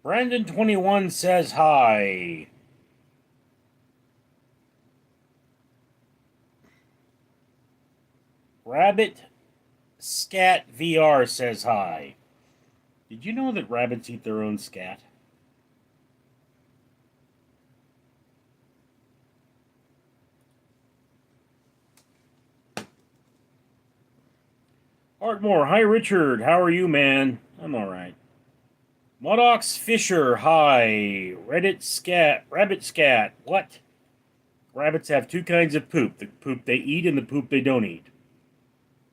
Brandon21 says hi. Rabbit Scat VR says hi. Did you know that rabbits eat their own scat? Artmore, hi Richard. How are you, man? I'm alright. Modox Fisher, hi. Rabbit Scat. What? Rabbits have two kinds of poop: the poop they eat and the poop they don't eat.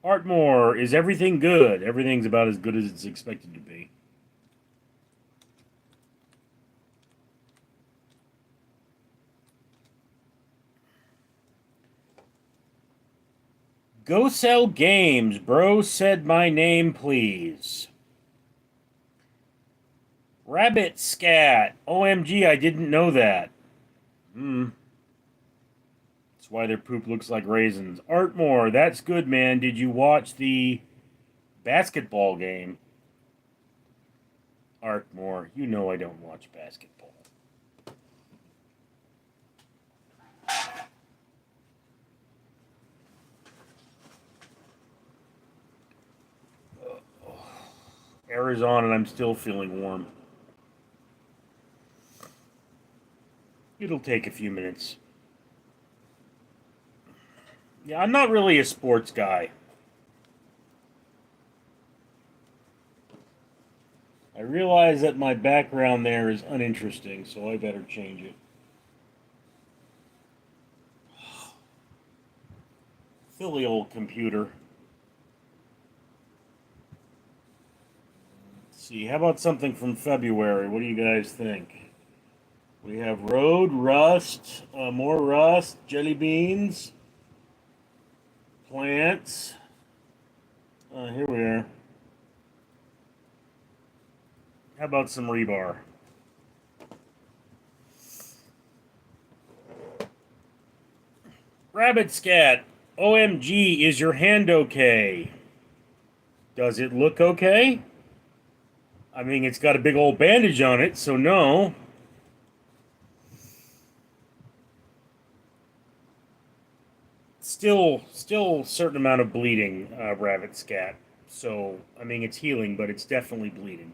Artmore, is everything good? Everything's about as good as it's expected to be. Go sell games. Bro said my name, please. Rabbit Scat. OMG, I didn't know that. That's why their poop looks like raisins. Artmore, that's good, man. Did you watch the basketball game? Artmore, you know I don't watch basketball. Air is on and I'm still feeling warm. It'll take a few minutes. Yeah, I'm not really a sports guy. I realize that my background there is uninteresting, so I better change it. Silly old computer. Let's see, how about something from February? What do you guys think? We have Road, Rust, more Rust, Jelly Beans, Plants. Here we are. How about some Rebar? Rabbit Scat, OMG, is your hand okay? Does it look okay? I mean, it's got a big old bandage on it, so no. Still a certain amount of bleeding, Rabbit Scat. So, I mean, it's healing, but it's definitely bleeding.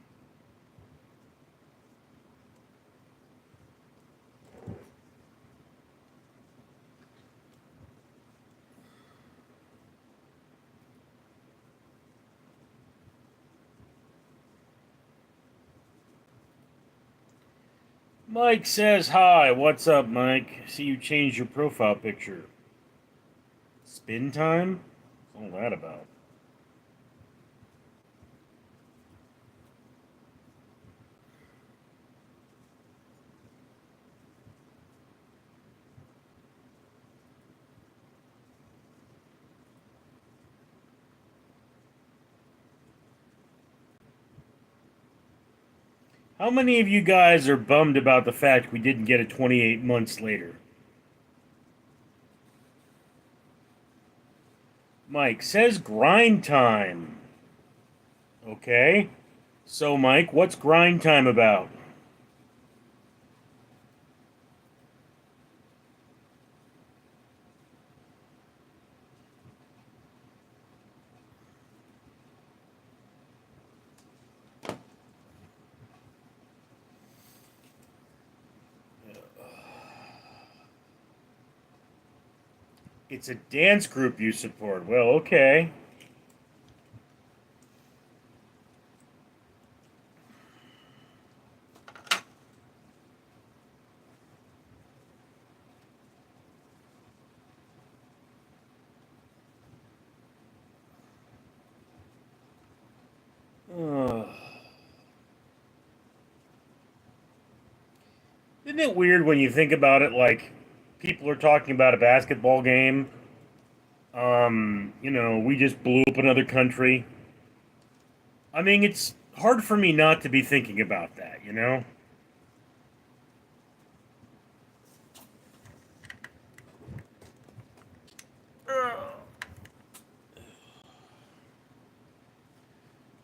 Mike says hi. What's up, Mike? See you changed your profile picture. Spin time? What's all that about? How many of you guys are bummed about the fact we didn't get it 28 months later? Mike says grind time. Okay. So, Mike, what's grind time about? It's a dance group you support. Well, okay. Isn't it weird when you think about it? Like, people are talking about a basketball game. We just blew up another country. I mean, it's hard for me not to be thinking about that, you know?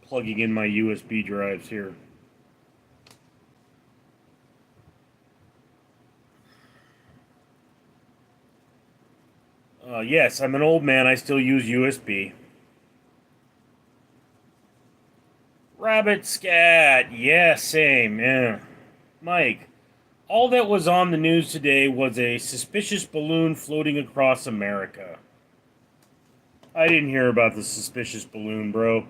Plugging in my USB drives here. Yes, I'm an old man. I still use USB. Rabbit scat. Yeah, same. Yeah. Mike, all that was on the news today was a suspicious balloon floating across America. I didn't hear about the suspicious balloon, bro.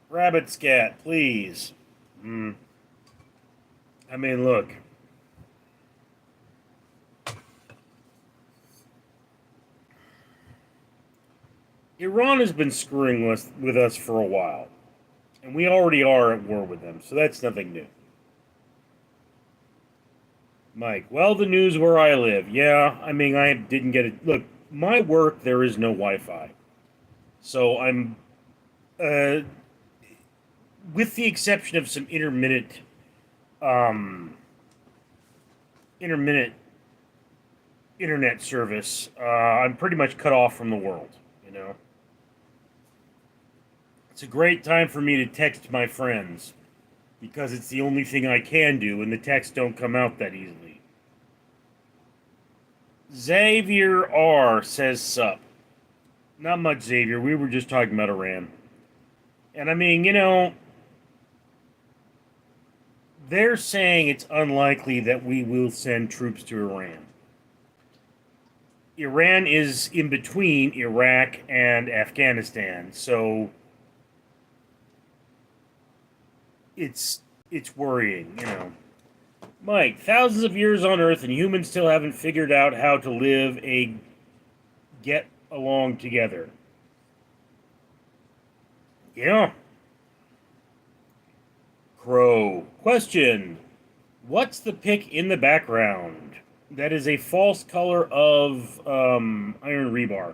Rabbit scat, please. Hmm. I mean, look. Iran has been screwing with us for a while. And we already are at war with them, so that's nothing new. Mike, well, the news where I live. Yeah, I mean, I didn't get it. Look, my work, there is no Wi Fi. So I'm, uh, with the exception of some um, intermittent internet service, I'm pretty much cut off from the world, you know? It's a great time for me to text my friends because it's the only thing I can do, and the texts don't come out that easily. Xavier R says sup. Not much, Xavier. We were just talking about Iran. And I mean, they're saying it's unlikely that we will send troops to Iran. Iran is in between Iraq and Afghanistan, so it's worrying. Mike, thousands of years on Earth and humans still haven't figured out how to live a get along together. Yeah. Crow. Question. What's the pick in the background? That is a false color of iron rebar.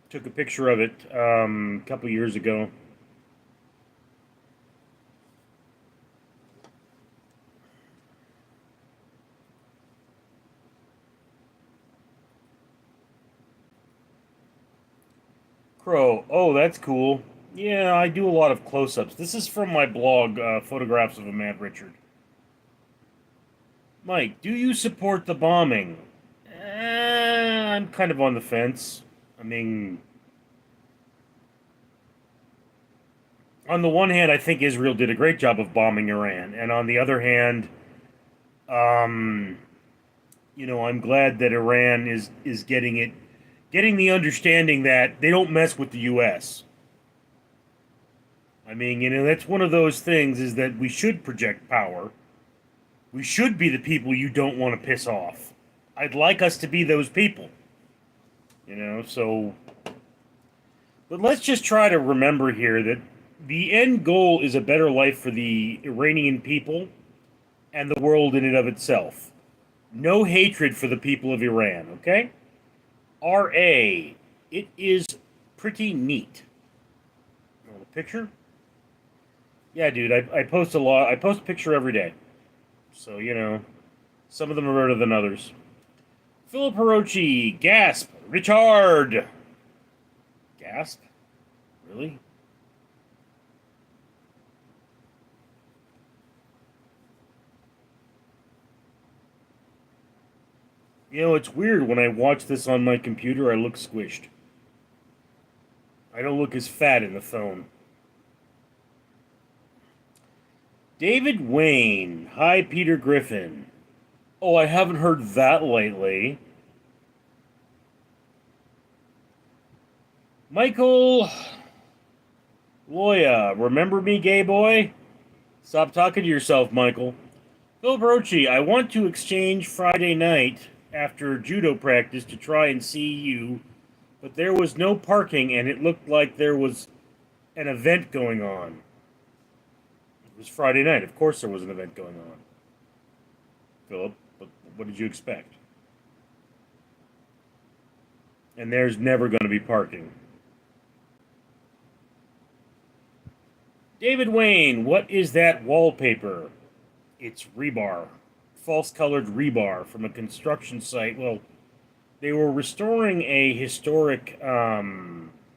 Took a picture of it a couple years ago. Crow. Oh, that's cool. Yeah, I do a lot of close-ups. This is from my blog, Photographs of a Mad Richard. Mike, do you support the bombing? I'm kind of on the fence. I mean, on the one hand, I think Israel did a great job of bombing Iran, and on the other hand, um, I'm glad that Iran is getting the understanding that they don't mess with the U.S. I mean, that's one of those things is that we should project power. We should be the people you don't want to piss off. I'd like us to be those people. So. But let's just try to remember here that the end goal is a better life for the Iranian people and the world in and of itself. No hatred for the people of Iran, okay? R.A. It is pretty neat. You want a picture? Yeah, dude, I post a lot. I post a picture every day. So, some of them are better than others. Philip Orochi, gasp, Richard. Gasp? Really? It's weird when I watch this on my computer, I look squished. I don't look as fat in the phone. David Wayne. Hi, Peter Griffin. Oh, I haven't heard that lately. Michael Loya. Remember me, gay boy? Stop talking to yourself, Michael. Phil Brochi, I want to exchange Friday night after judo practice to try and see you, but there was no parking and it looked like there was an event going on. It was Friday night. Of course there was an event going on. Philip, but what did you expect? And there's never going to be parking. David Wayne, what is that wallpaper? It's rebar. false-colored rebar from a construction site. Well, they were restoring a historic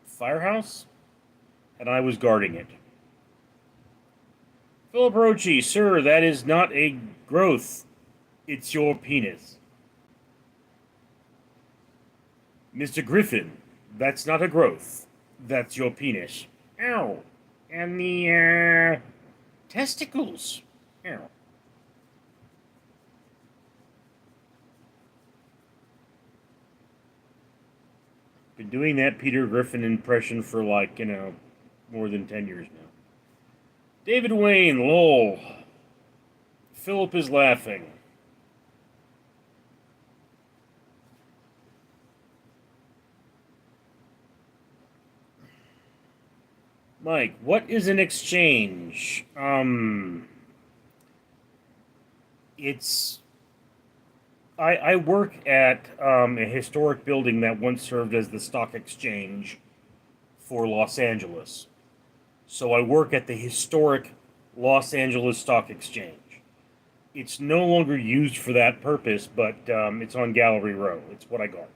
firehouse, and I was guarding it. Philip Brochi, sir, that is not a growth. It's your penis. Mr. Griffin, that's not a growth. That's your penis. Ow. And the, testicles. Ow. Been doing that Peter Griffin impression for like, more than 10 years now. David Wayne, lol. Philip is laughing. Mike, what is an exchange? It's... I work at a historic building that once served as the stock exchange for Los Angeles. So I work at the historic Los Angeles Stock Exchange. It's no longer used for that purpose, but it's on Gallery Row. It's what I got.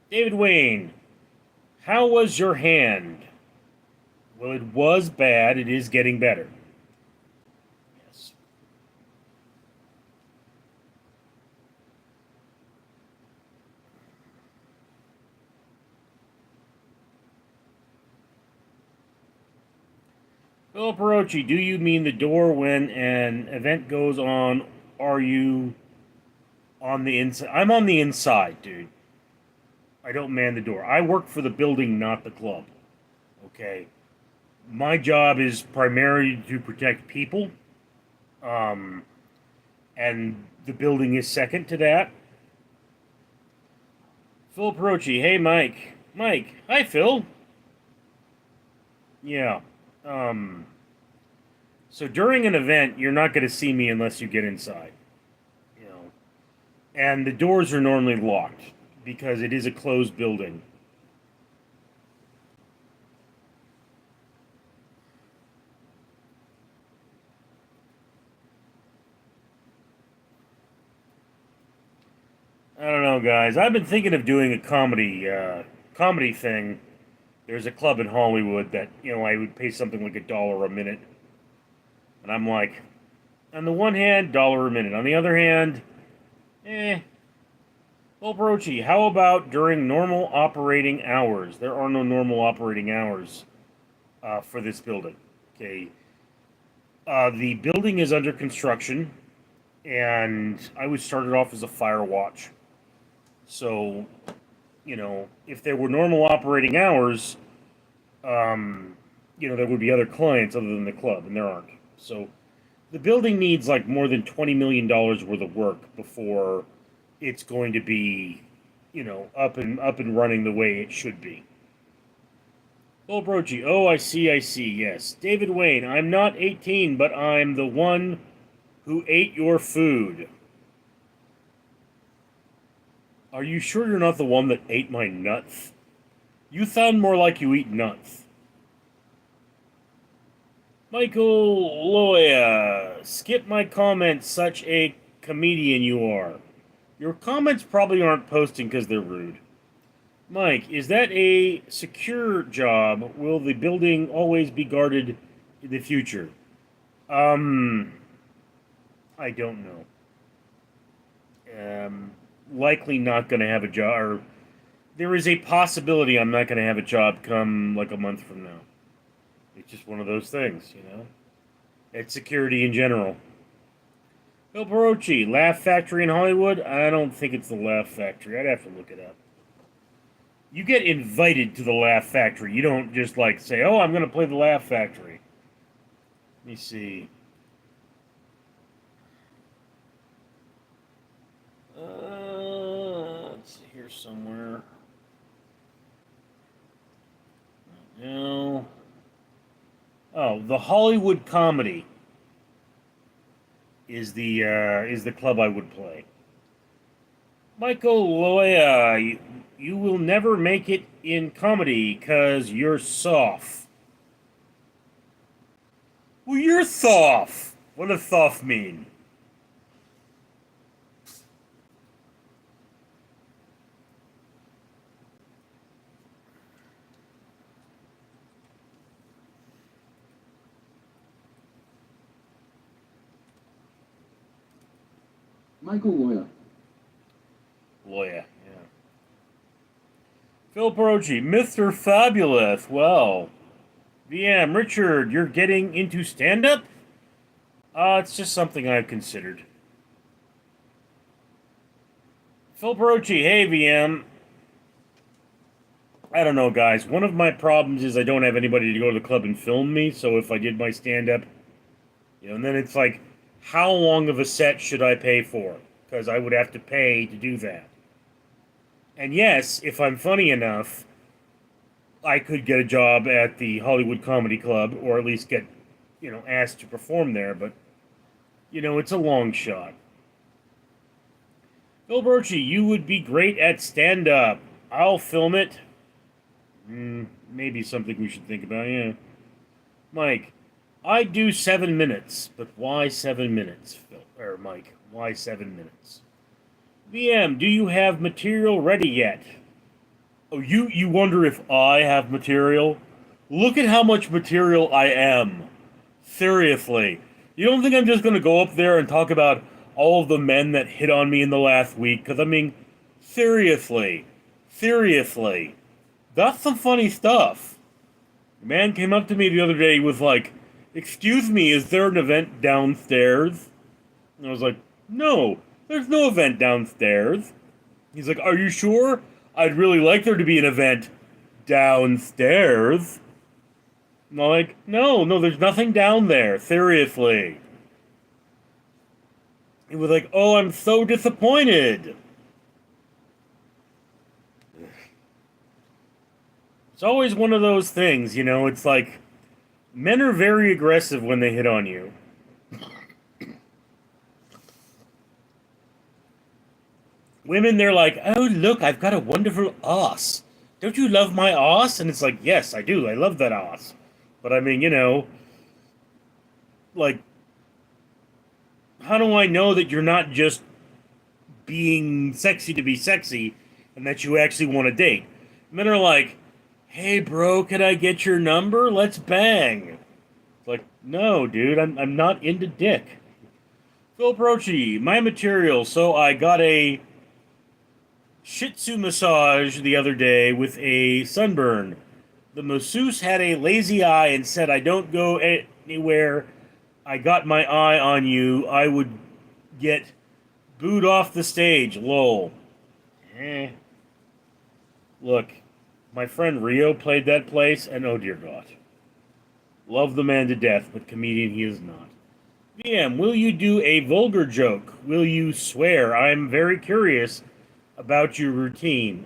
David Wayne, how was your hand? Well, it was bad. It is getting better. Yes. Philip Orochi, do you mean the door when an event goes on? Are you on the inside? I'm on the inside, dude. I don't man the door. I work for the building, not the club. Okay? My job is primarily to protect people. And the building is second to that. Phil Brochi, hey Mike. Mike, hi Phil. Yeah. So during an event, you're not going to see me unless you get inside. And the doors are normally locked because it is a closed building. I don't know, guys. I've been thinking of doing a comedy thing. There's a club in Hollywood that, I would pay something like $1 a minute. And I'm like, on the one hand, $1 a minute. On the other hand, Well, Brochi, how about during normal operating hours? There are no normal operating hours for this building. Okay. The building is under construction, and I was started off as a fire watch. So, if there were normal operating hours, there would be other clients other than the club, and there aren't. So, the building needs like more than $20 million worth of work before it's going to be, up and running the way it should be. Oh, Brochi, oh, I see, yes. David Wayne, I'm not 18, but I'm the one who ate your food. Are you sure you're not the one that ate my nuts? You sound more like you eat nuts. Michael Loya, skip my comments, such a comedian you are. Your comments probably aren't posting because they're rude. Mike, is that a secure job? Will the building always be guarded in the future? I don't know. Likely not going to have a job, or there is a possibility I'm not going to have a job come like a month from now. It's just one of those things, It's security in general. Bill Brochi, Laugh Factory in Hollywood? I don't think it's the Laugh Factory. I'd have to look it up. You get invited to the Laugh Factory. You don't just say, oh, I'm going to play the Laugh Factory. Let me see. Let's see here somewhere. No. Oh, the Hollywood Comedy is the club I would play. Michael Loya, you will never make it in comedy because you're soft. Well, you're soft. What does soft mean? Michael Loya. Loya, yeah. Phil Brochi, Mr. Fabulous. Well, VM, Richard, you're getting into stand-up? It's just something I've considered. Phil Brochi, hey VM. I don't know, guys. One of my problems is I don't have anybody to go to the club and film me, so if I did my stand-up, and then it's like, how long of a set should I pay for? Because I would have to pay to do that. And yes, if I'm funny enough, I could get a job at the Hollywood Comedy Club, or at least get, asked to perform there, but, it's a long shot. Phil Brochi, you would be great at stand-up. I'll film it. Maybe something we should think about, yeah. Mike, I do 7 minutes, but why 7 minutes, Phil? Or Mike, why 7 minutes? VM, do you have material ready yet? Oh, you wonder if I have material? Look at how much material I am. Seriously. You don't think I'm just gonna go up there and talk about all of the men that hit on me in the last week? Because, I mean, seriously. Seriously. That's some funny stuff. A man came up to me the other day, was like, "Excuse me, is there an event downstairs?" And I was like, "No, there's no event downstairs." He's like, "Are you sure? I'd really like there to be an event downstairs." And I'm like, no, there's nothing down there. Seriously. He was like, "Oh, I'm so disappointed." It's always one of those things, it's like, men are very aggressive when they hit on you. Women, they're like, "Oh, look, I've got a wonderful ass. Don't you love my ass?" And it's like, yes, I do. I love that ass. But I mean, like, how do I know that you're not just being sexy to be sexy and that you actually want to date? Men are like, "Hey, bro, can I get your number? Let's bang." It's like, no, dude, I'm not into dick. Phil Brochi, my material. So I got a Shih Tzu massage the other day with a sunburn. The masseuse had a lazy eye and said, "I don't go anywhere. I got my eye on you. I would get booed off the stage. Lol." Look, my friend Rio played that place, and oh dear God. Love the man to death, but comedian he is not. VM, will you do a vulgar joke? Will you swear? I'm very curious about your routine.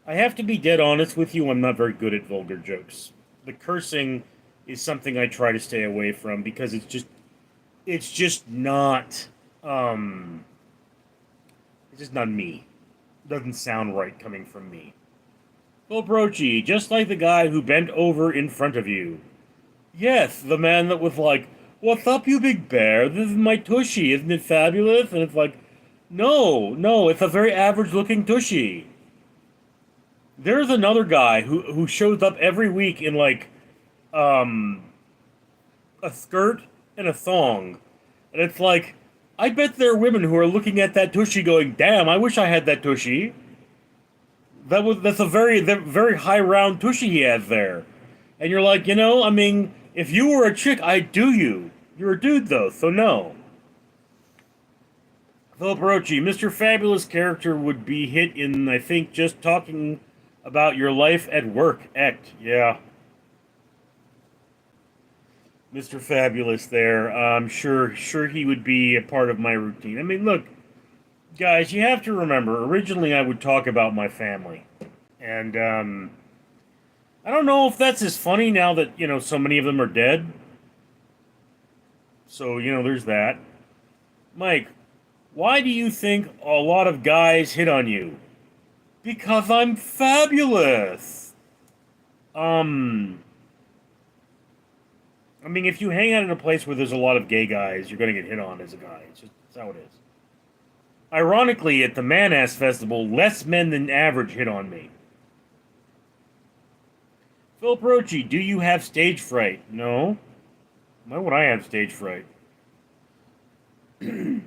I have to be dead honest with you, I'm not very good at vulgar jokes. The cursing is something I try to stay away from because it's just not me. It doesn't sound right coming from me. Well, Brochi, just like the guy who bent over in front of you. Yes, the man that was like, "What's up, you big bear? This is my tushy, isn't it fabulous?" And it's like, no, it's a very average-looking tushy. There's another guy who shows up every week in, like, a skirt and a thong. And it's like, I bet there are women who are looking at that tushy going, "Damn, I wish I had that tushy." That's a very high round tushy he has there. And you're like, I mean, if you were a chick, I'd do you. You're a dude, though, so no. Philip Orochi, Mr. Fabulous character would be hit in, I think, just talking about your life at work act. Yeah. Mr. Fabulous there. I'm sure he would be a part of my routine. I mean, look, guys, you have to remember, originally I would talk about my family. And, I don't know if that's as funny now that, so many of them are dead. So, there's that. Mike, why do you think a lot of guys hit on you? Because I'm fabulous. I mean, if you hang out in a place where there's a lot of gay guys, you're going to get hit on as a guy. It's how it is. Ironically, at the Man-Ass Festival, less men than average hit on me. Phil Brochi, do you have stage fright? No. Why would I have stage fright? The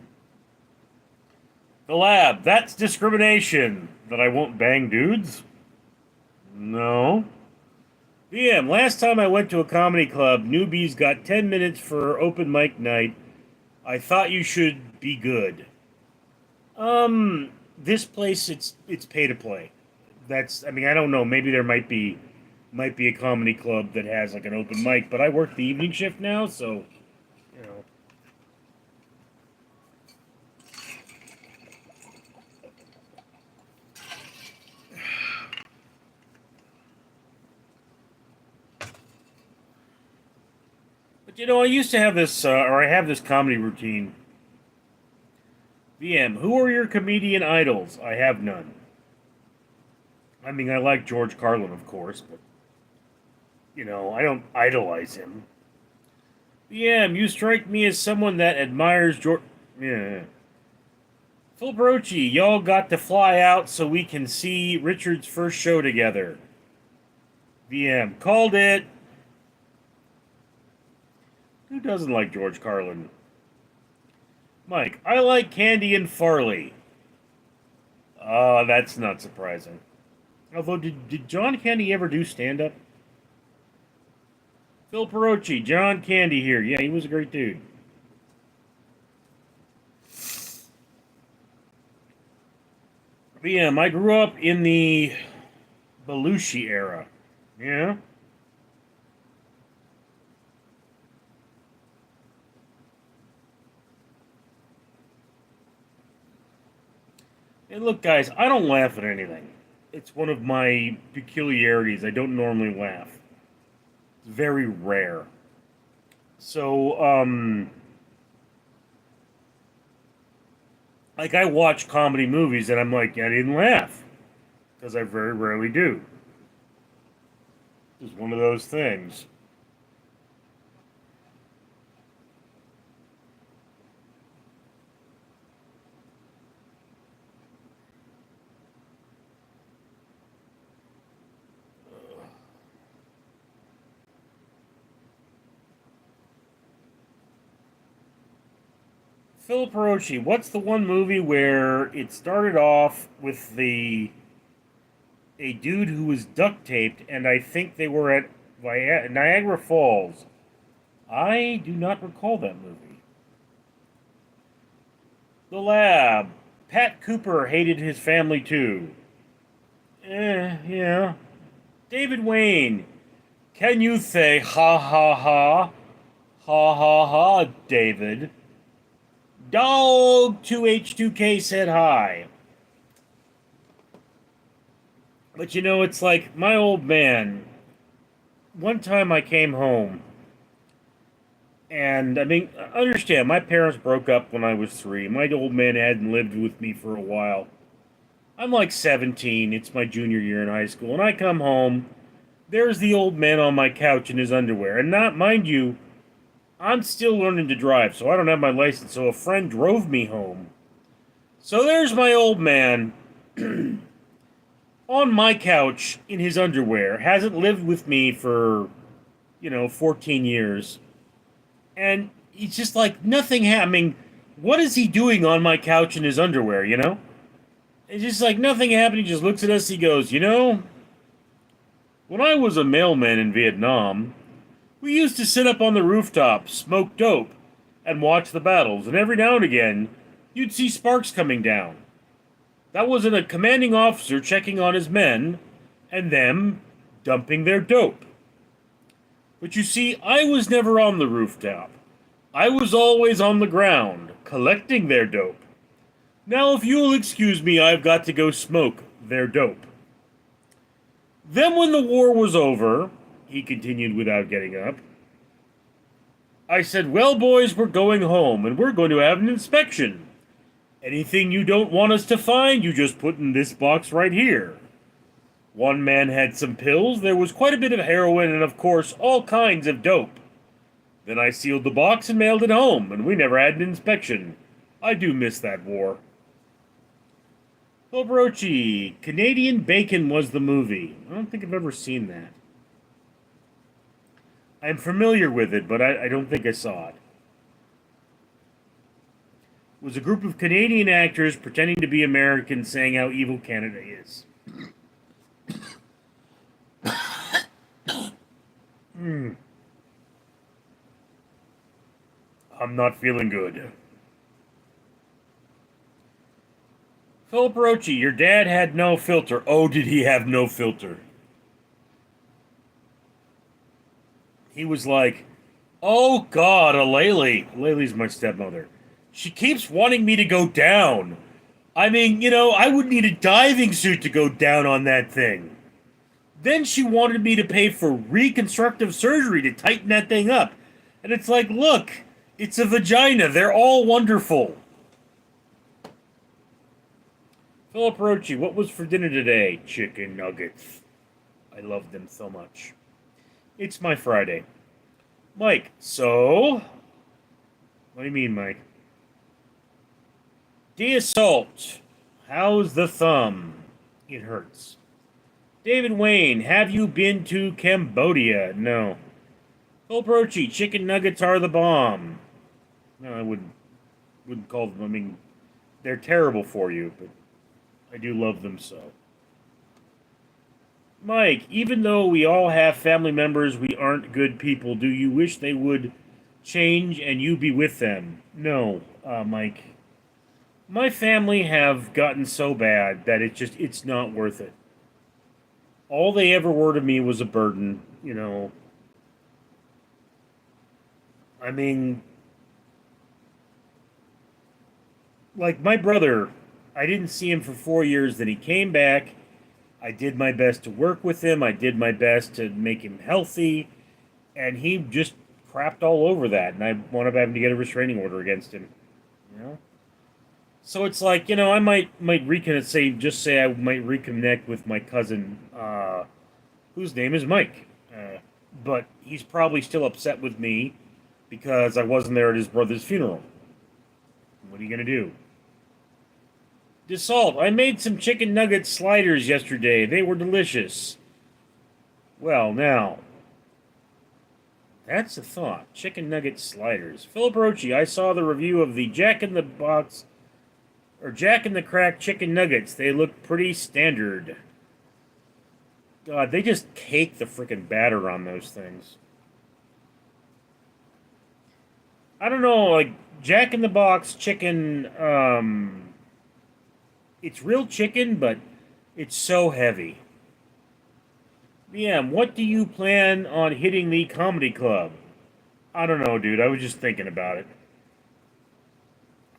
lab. That's discrimination. That I won't bang dudes? No. VM. Last time I went to a comedy club, newbies got 10 minutes for open mic night. I thought you should be good. This place, it's pay to play. I mean, I don't know. Maybe there might be a comedy club that has like an open mic, but I work the evening shift now, so you know. But I used to have this, or I have this comedy routine. VM, who are your comedian idols? I have none. I mean, I like George Carlin, of course, but I don't idolize him. VM, you strike me as someone that admires George. Yeah. Full Brochi, y'all got to fly out so we can see Richard's first show together. VM, called it. Who doesn't like George Carlin? Mike, I like Candy and Farley. That's not surprising. Although, did John Candy ever do stand-up? Phil Orochi, John Candy here. Yeah, he was a great dude. VM, I grew up in the Belushi era. Yeah? Hey, look, guys, I don't laugh at anything. It's one of my peculiarities. I don't normally laugh. It's very rare. So, like, I watch comedy movies and I'm like, I didn't laugh. Because I very rarely do. It's one of those things. Philip Orochi, what's the one movie where it started off with a dude who was duct taped, and I think they were at Niagara Falls? I do not recall that movie. The Lab. Pat Cooper hated his family too. Yeah. David Wayne. Can you say ha ha ha? Ha ha ha, David. Dog 2H2K said hi. But it's like my old man. One time I came home, and I mean, understand, my parents broke up when I was 3. My old man hadn't lived with me for a while. I'm like 17, it's my junior year in high school, and I come home, there's the old man on my couch in his underwear, and not, mind you, I'm still learning to drive, so I don't have my license, so a friend drove me home. So there's my old man on my couch in his underwear, hasn't lived with me for, 14 years. And he's just like, nothing happening. What is he doing on my couch in his underwear, It's just like nothing happened. He just looks at us, he goes, when I was a mailman in Vietnam, we used to sit up on the rooftop, smoke dope, and watch the battles, and every now and again, you'd see sparks coming down. That wasn't a commanding officer checking on his men, and them dumping their dope. But you see, I was never on the rooftop. I was always on the ground, collecting their dope. Now, if you'll excuse me, I've got to go smoke their dope. Then when the war was over, he continued without getting up, I said, well, boys, we're going home, and we're going to have an inspection. Anything you don't want us to find, you just put in this box right here. One man had some pills, there was quite a bit of heroin, and of course, all kinds of dope. Then I sealed the box and mailed it home, and we never had an inspection. I do miss that war. Brochi, Canadian Bacon was the movie. I don't think I've ever seen that. I'm familiar with it, but I don't think I saw it. was a group of Canadian actors pretending to be Americans saying how evil Canada is. I'm not feeling good. Philip Orochi, your dad had no filter. Oh, did he have no filter? He was like, oh God, Alele. Alele's my stepmother. She keeps wanting me to go down. I mean, you know, I would need a diving suit to go down on that thing. Then she wanted me to pay for reconstructive surgery to tighten that thing up. And it's like, look, it's a vagina. They're all wonderful. Philip Brochi, what was for dinner today? Chicken nuggets. I love them so much. It's my Friday. Mike, so? What do you mean, Mike? De-assault. How's the thumb? It hurts. David Wayne, have you been to Cambodia? No. Philip Brochi, chicken nuggets are the bomb. No, I wouldn't call them. I mean, they're terrible for you, but I do love them so. Mike, even though we all have family members we aren't good people, do you wish they would change and you be with them? No, Mike. My family have gotten so bad that it's not worth it. All they ever were to me was a burden, you know. I mean, like my brother, I didn't see him for 4 years, then he came back. I did my best to work with him. I did my best to make him healthy. And he just crapped all over that. And I wound up having to get a restraining order against him. You know? So it's like, you know, I might I might reconnect with my cousin, whose name is Mike. But he's probably still upset with me because I wasn't there at his brother's funeral. What are you going to do? DeSalt, I made some chicken nugget sliders yesterday. They were delicious. Well, now, that's a thought. Chicken nugget sliders. Philip Rochi, I saw the review of the Jack in the Crack chicken nuggets. They look pretty standard. God, they just cake the freaking batter on those things. I don't know, like, Jack in the Box chicken, it's real chicken, but it's so heavy. BM, what do you plan on hitting the comedy club? I don't know, dude. I was just thinking about it.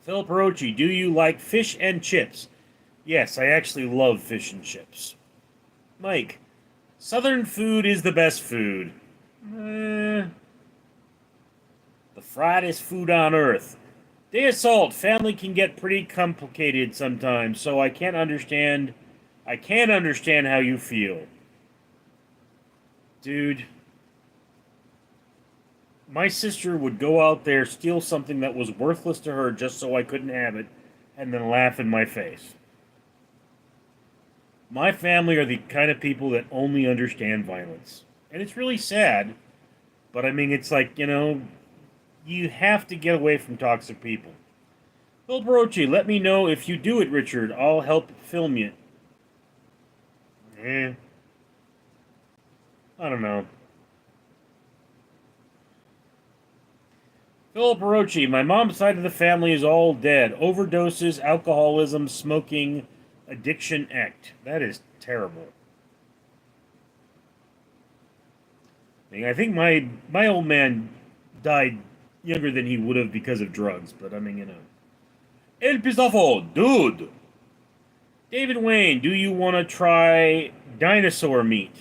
Philip Rochi, do you like fish and chips? Yes, I actually love fish and chips. Mike, Southern food is the best food. The friedest food on earth. De-assault, family can get pretty complicated sometimes, so I can't understand how you feel. Dude, my sister would go out there, steal something that was worthless to her just so I couldn't have it, and then laugh in my face. My family are the kind of people that only understand violence. And it's really sad, but I mean, it's like, you know, you have to get away from toxic people. Phil Brochi, let me know if you do it, Richard. I'll help film you. I don't know. Philip Orochi, my mom's side of the family is all dead. Overdoses, alcoholism, smoking, addiction act. That is terrible. I think my old man died younger than he would have because of drugs, but I mean, you know. El Pistafo, dude! David Wayne, do you want to try dinosaur meat?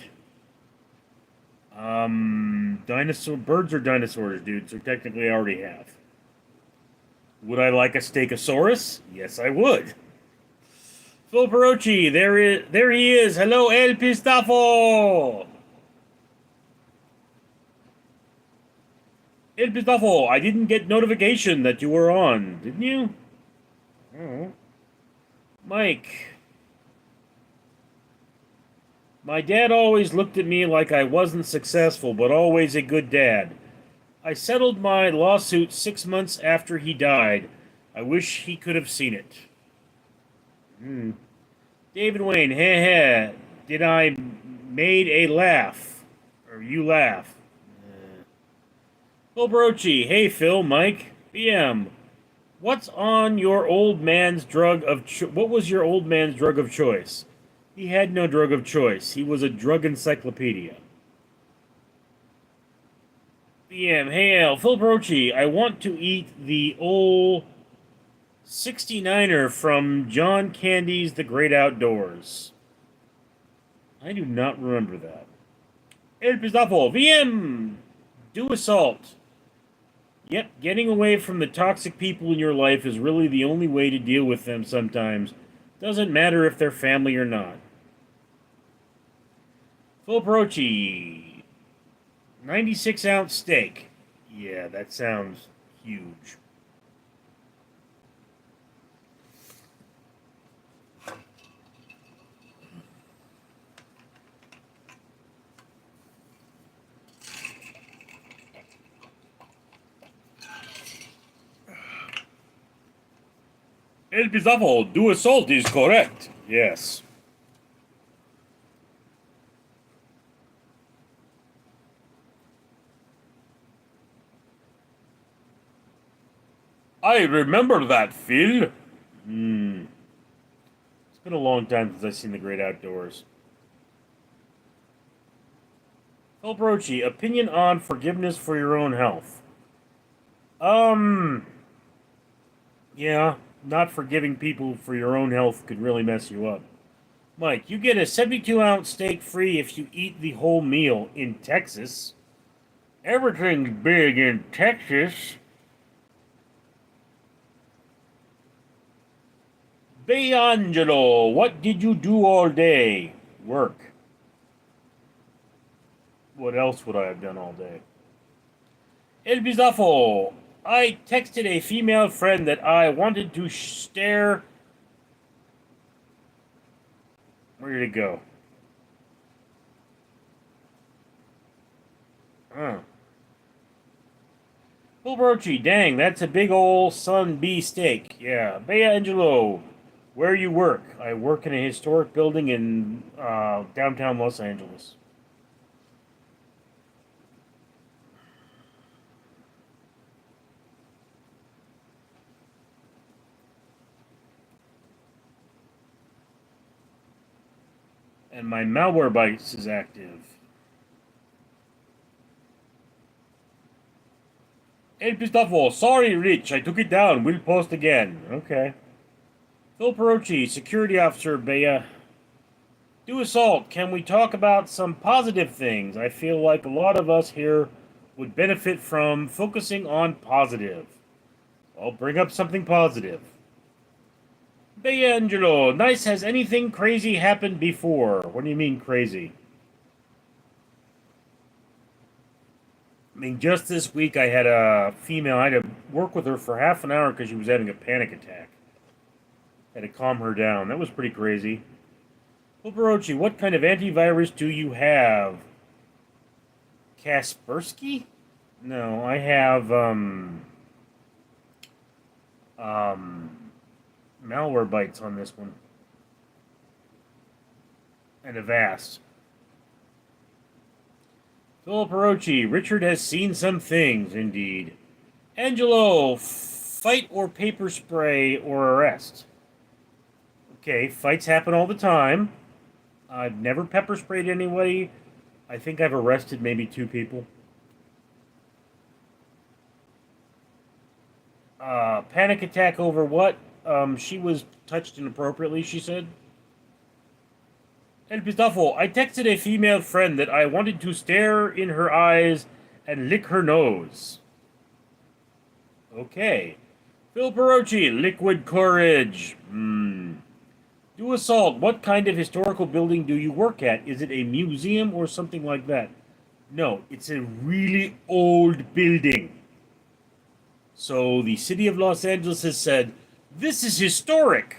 Birds are dinosaurs, dude, so technically I already have. Would I like a Stegosaurus? Yes, I would. Phil Perochi, there he is. Hello, El Pistafo! El Pistafo, I didn't get notification that you were on, didn't you? Oh. Mike. My dad always looked at me like I wasn't successful, but always a good dad. I settled my lawsuit 6 months after he died. I wish he could have seen it. David Wayne, heh heh. Did I made a laugh? Or you laugh? Phil Brochi, hey Phil, Mike, BM. What's on your old man's drug of what was your old man's drug of choice? He had no drug of choice. He was a drug encyclopedia. BM, hey Al, Phil Brochi, I want to eat the old 69er from John Candy's The Great Outdoors. I do not remember that. El Pistafo, VM, do assault. Yep, getting away from the toxic people in your life is really the only way to deal with them sometimes. Doesn't matter if they're family or not. Full Brochi. 96-ounce steak. Yeah, that sounds huge. El Pizafo, do assault is correct. Yes. I remember that, Phil. It's been a long time since I've seen The Great Outdoors. Phil Brochi, opinion on forgiveness for your own health. Yeah, not forgiving people for your own health could really mess you up. Mike, you get a 72-ounce steak free if you eat the whole meal in Texas. Everything's big in Texas. Angelo, what did you do all day? Work. What else would I have done all day? El Bizafo, I texted a female friend that I wanted to stare. Where did it go? Full Brochi, dang, that's a big ol' Sun B steak. Yeah. Angelo, where you work? I work in a historic building in downtown Los Angeles. And my malware bites is active. El Pistafo, sorry, Rich, I took it down. We'll post again. Okay. Phil Perochi, security officer, Bea. Do assault. Can we talk about some positive things? I feel like a lot of us here would benefit from focusing on positive. I'll bring up something positive. Bea Angelo, nice. Has anything crazy happened before? What do you mean crazy? I mean, just this week I had a female, I had to work with her for half an hour because she was having a panic attack. Had to calm her down. That was pretty crazy. Orochi, what kind of antivirus do you have? Kaspersky? No, I have, malware bites on this one. And Avast. Philip Orochi, Richard has seen some things, indeed. Angelo, fight or paper spray or arrest? Okay, fights happen all the time. I've never pepper sprayed anybody. I think I've arrested maybe 2 people. Panic attack over what? She was touched inappropriately, she said. El Pistafo, I texted a female friend that I wanted to stare in her eyes and lick her nose. Okay. Phil Perochi, liquid courage. Do assault. What kind of historical building do you work at? Is it a museum or something like that? No, it's a really old building. So the city of Los Angeles has said, this is historic.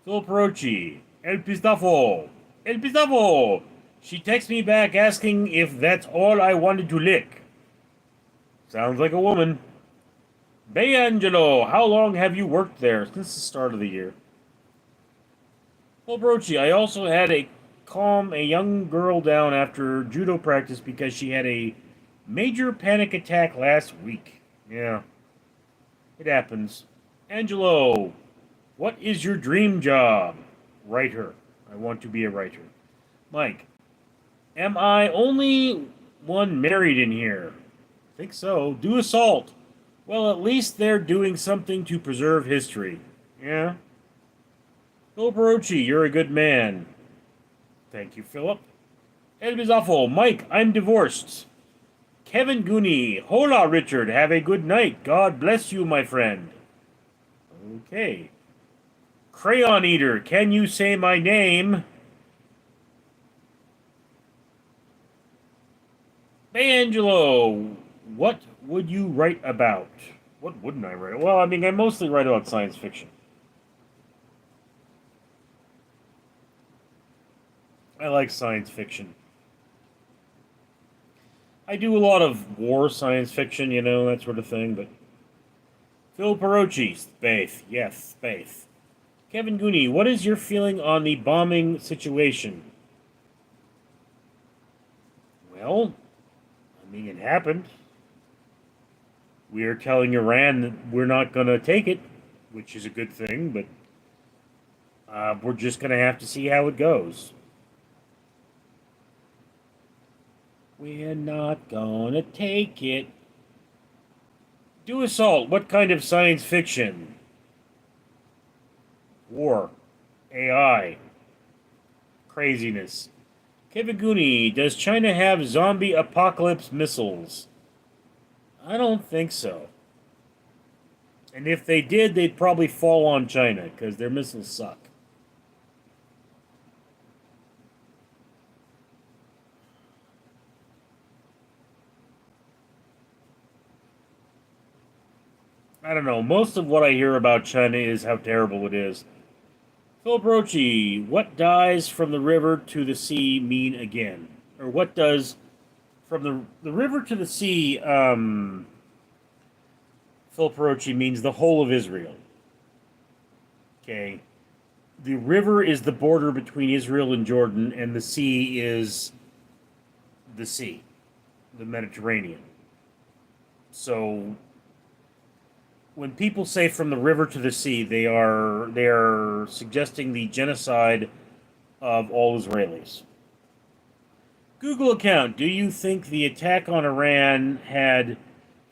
Phil Perochi, El Pistafo. El Pistafo! She texts me back asking if that's all I wanted to lick. Sounds like a woman. Angelo, how long have you worked there? Since the start of the year. Well, Brochi, I also had a calm a young girl down after judo practice because she had a major panic attack last week. Yeah, it happens. Angelo, what is your dream job? Writer. I want to be a writer. Mike, am I only one married in here? I think so. Do assault. Well, at least they're doing something to preserve history. Yeah. Philip Orochi, you're a good man. Thank you, Philip. El Bizafo, Mike, I'm divorced. Kevin Gooney, hola, Richard. Have a good night. God bless you, my friend. Okay. Crayon Eater, can you say my name? Angelo, what would you write about? What wouldn't I write? Well, I mean, I mostly write about science fiction. I like science fiction. I do a lot of war science fiction, you know, that sort of thing, but... Phil Perochi, space. Yes, space. Kevin Gooney, what is your feeling on the bombing situation? Well, I mean, it happened. We are telling Iran that we're not going to take it, which is a good thing, but we're just going to have to see how it goes. We're not going to take it. Do assault. What kind of science fiction? War. AI. Craziness. Keviguni, does China have zombie apocalypse missiles? I don't think so. And if they did, they'd probably fall on China, because their missiles suck. I don't know. Most of what I hear about China is how terrible it is. Phil Brochi, what dies from the river to the sea mean again? Or what does from the river to the sea, Phil Brochi means the whole of Israel. Okay. The river is the border between Israel and Jordan, and the sea is the sea, the Mediterranean. So when people say from the river to the sea, they are suggesting the genocide of all Israelis. Google account. Do you think the attack on Iran had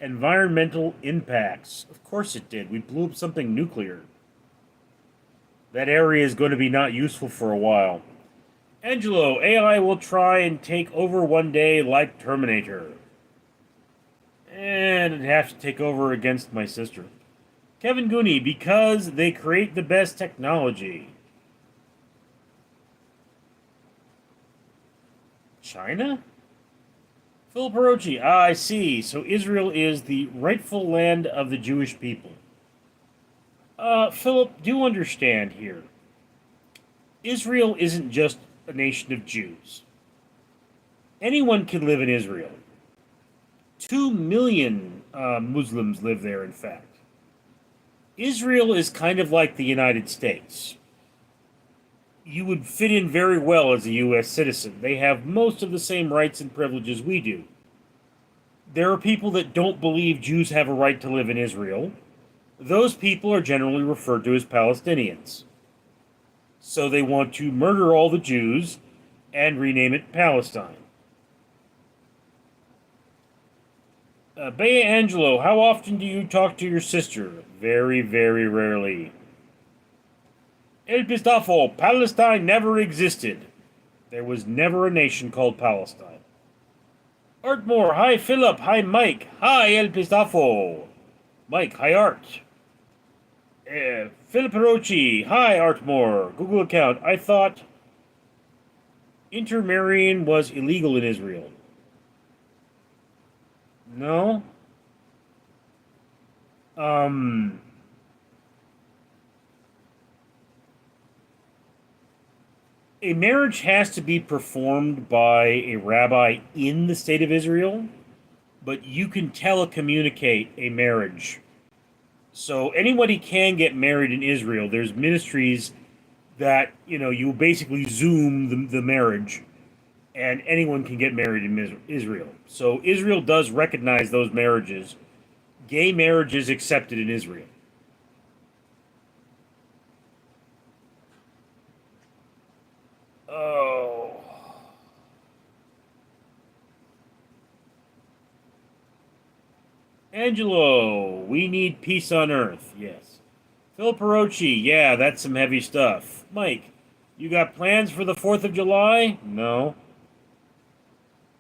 environmental impacts? Of course it did. We blew up something nuclear. That area is going to be not useful for a while. Angelo, AI will try and take over one day like Terminator. And it'd have to take over against my sister. Kevin Gooney, because they create the best technology. China? Phil Perochi, I see. So Israel is the rightful land of the Jewish people. Philip, do understand here. Israel isn't just a nation of Jews. Anyone can live in Israel. 2 million Muslims live there, in fact. Israel is kind of like the United States. You would fit in very well as a U.S. citizen. They have most of the same rights and privileges we do. There are people that don't believe Jews have a right to live in Israel. Those people are generally referred to as Palestinians. So they want to murder all the Jews and rename it Palestine. Bea Angelo, how often do you talk to your sister? Very, very rarely. El Pistafo, Palestine never existed. There was never a nation called Palestine. Artmore, hi Philip, hi Mike, hi El Pistafo. Mike, hi Art. Philip Orochi, hi Artmore. Google account, I thought intermarrying was illegal in Israel. No? A marriage has to be performed by a rabbi in the state of Israel, but you can telecommunicate a marriage So anybody can get married in Israel. There's ministries that, you basically Zoom the marriage, and anyone can get married in Israel. So Israel does recognize those marriages. Gay marriage is accepted in Israel. Oh. Angelo, we need peace on earth. Yes. Phil Orochi, yeah, that's some heavy stuff. Mike, you got plans for the 4th of July? No.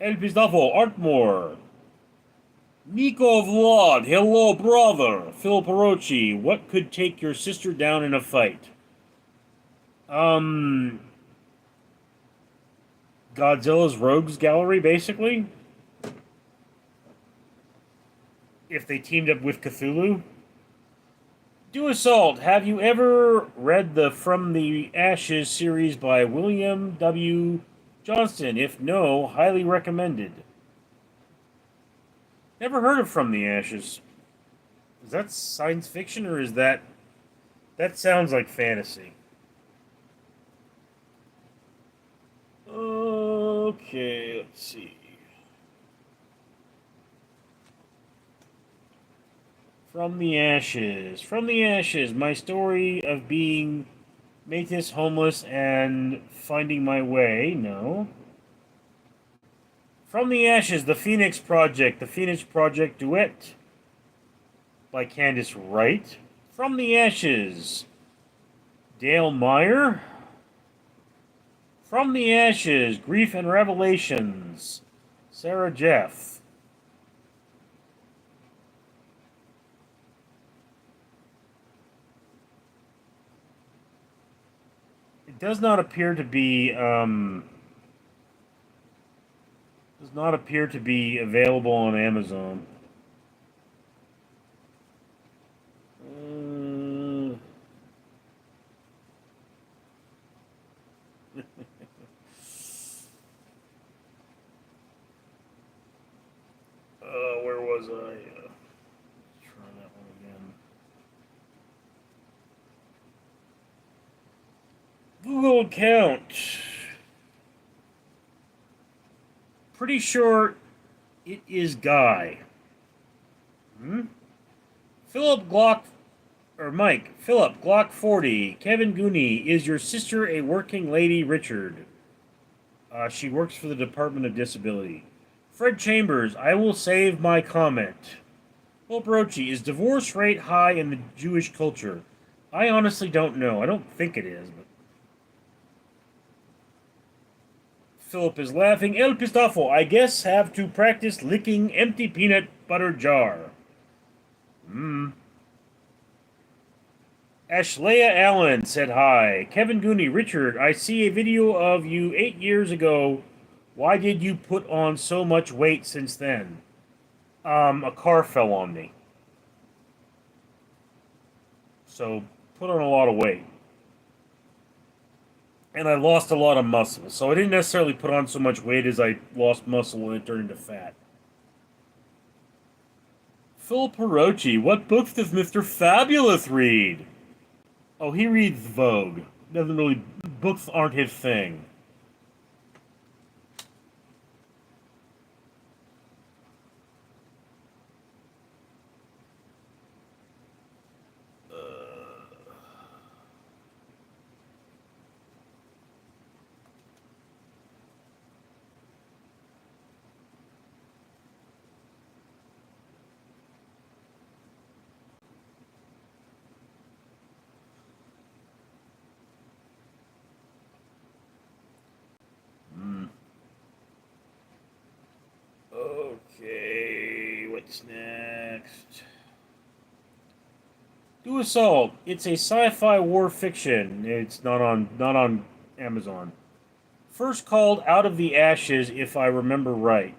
El Pistafo, Artmore. Nico Vlad, hello brother. Phil Orochi, what could take your sister down in a fight? Godzilla's Rogues Gallery, basically. If they teamed up with Cthulhu. Do Assault, have you ever read the From the Ashes series by William W. Johnston? If no, highly recommended. Never heard of From the Ashes. Is that science fiction or is that... That sounds like fantasy. Okay, let's see. From the Ashes. From the Ashes, my story of being Métis homeless and finding my way. No. From the Ashes, The Phoenix Project. The Phoenix Project Duet by Candace Wright. From the Ashes, Dale Meyer. From the Ashes, Grief and Revelations, Sarah Jeff. It does not appear to be available on Amazon. Where was I? Let's try that one again. Google account. Pretty sure it is Guy. Philip Glock, or Mike, Philip Glock 40. Kevin Gooney, is your sister a working lady, Richard? She works for the Department of Disability. Fred Chambers, I will save my comment. Well, Brochi, is divorce rate high in the Jewish culture? I honestly don't know. I don't think it is, but... Philip is laughing. El Pistafo, I guess have to practice licking empty peanut butter jar. Ashleia Allen said hi. Kevin Gooney, Richard, I see a video of you 8 years ago. Why did you put on so much weight since then? A car fell on me. So, put on a lot of weight. And I lost a lot of muscle. So I didn't necessarily put on so much weight as I lost muscle when it turned into fat. Phil Orochi, what books does Mr. Fabulous read? Oh, he reads Vogue. Doesn't really... Books aren't his thing. Okay, what's next? Do Assault. It's a sci-fi war fiction. It's not on Amazon. First called Out of the Ashes, if I remember right.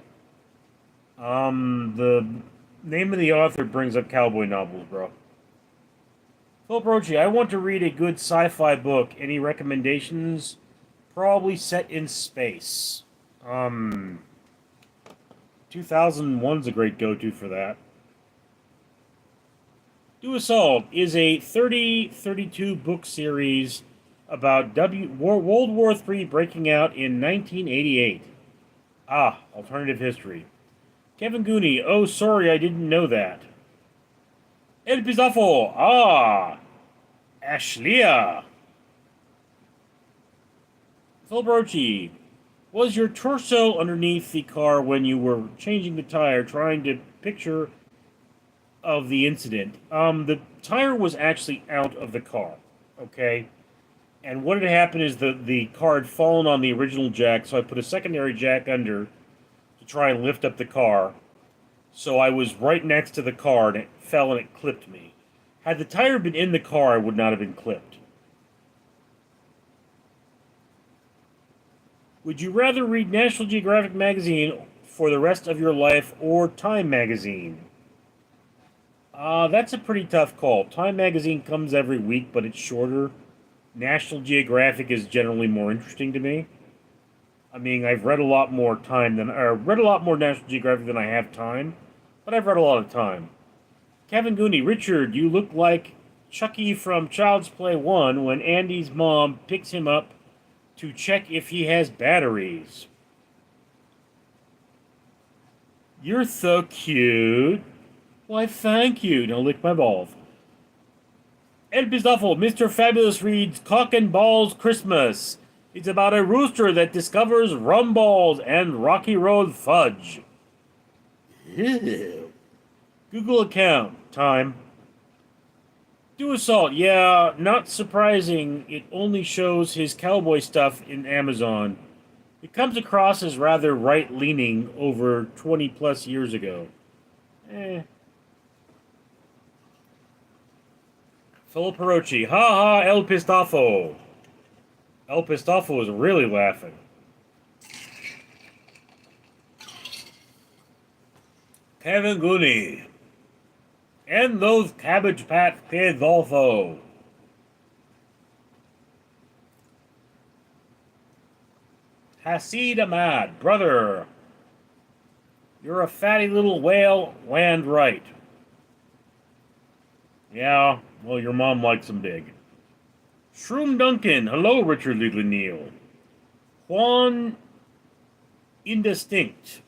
The name of the author brings up cowboy novels, bro. Phil Brochi, I want to read a good sci-fi book. Any recommendations? Probably set in space. 2001's a great go-to for that. Do Assault is a 32 book series about World War III breaking out in 1988. Ah, alternative history. Kevin Gooney, oh, sorry, I didn't know that. El Pizafo, ah, Ashlia. Phil Brochi, was your torso underneath the car when you were changing the tire, trying to picture of the incident? The tire was actually out of the car, okay? And what had happened is the car had fallen on the original jack, so I put a secondary jack under to try and lift up the car. So I was right next to the car, and it fell and it clipped me. Had the tire been in the car, I would not have been clipped. Would you rather read National Geographic magazine for the rest of your life or Time magazine? That's a pretty tough call. Time magazine comes every week, but it's shorter. National Geographic is generally more interesting to me. I mean, I've read a lot more read a lot more National Geographic than I have Time, but I've read a lot of Time. Kevin Gooney, Richard, you look like Chucky from Child's Play 1 when Andy's mom picks him up to check if he has batteries. You're so cute. Why, thank you. Don't lick my balls. El Pistoffel, Mr. Fabulous reads Cock and Balls Christmas. It's about a rooster that discovers rum balls and Rocky Road fudge. Ew. Google account. Time. Do Assault. Yeah, not surprising. It only shows his cowboy stuff in Amazon. It comes across as rather right-leaning over 20 plus years ago. Philip Orochi. Ha ha, El Pistafo. El Pistafo was really laughing. Kevin Gooney. And those Cabbage Patch kids also. Hasid Ahmad, brother. You're a fatty little whale, land right. Yeah, well, your mom likes them big. Shroom Duncan, hello, Richard Leland Neal. Juan Indistinct,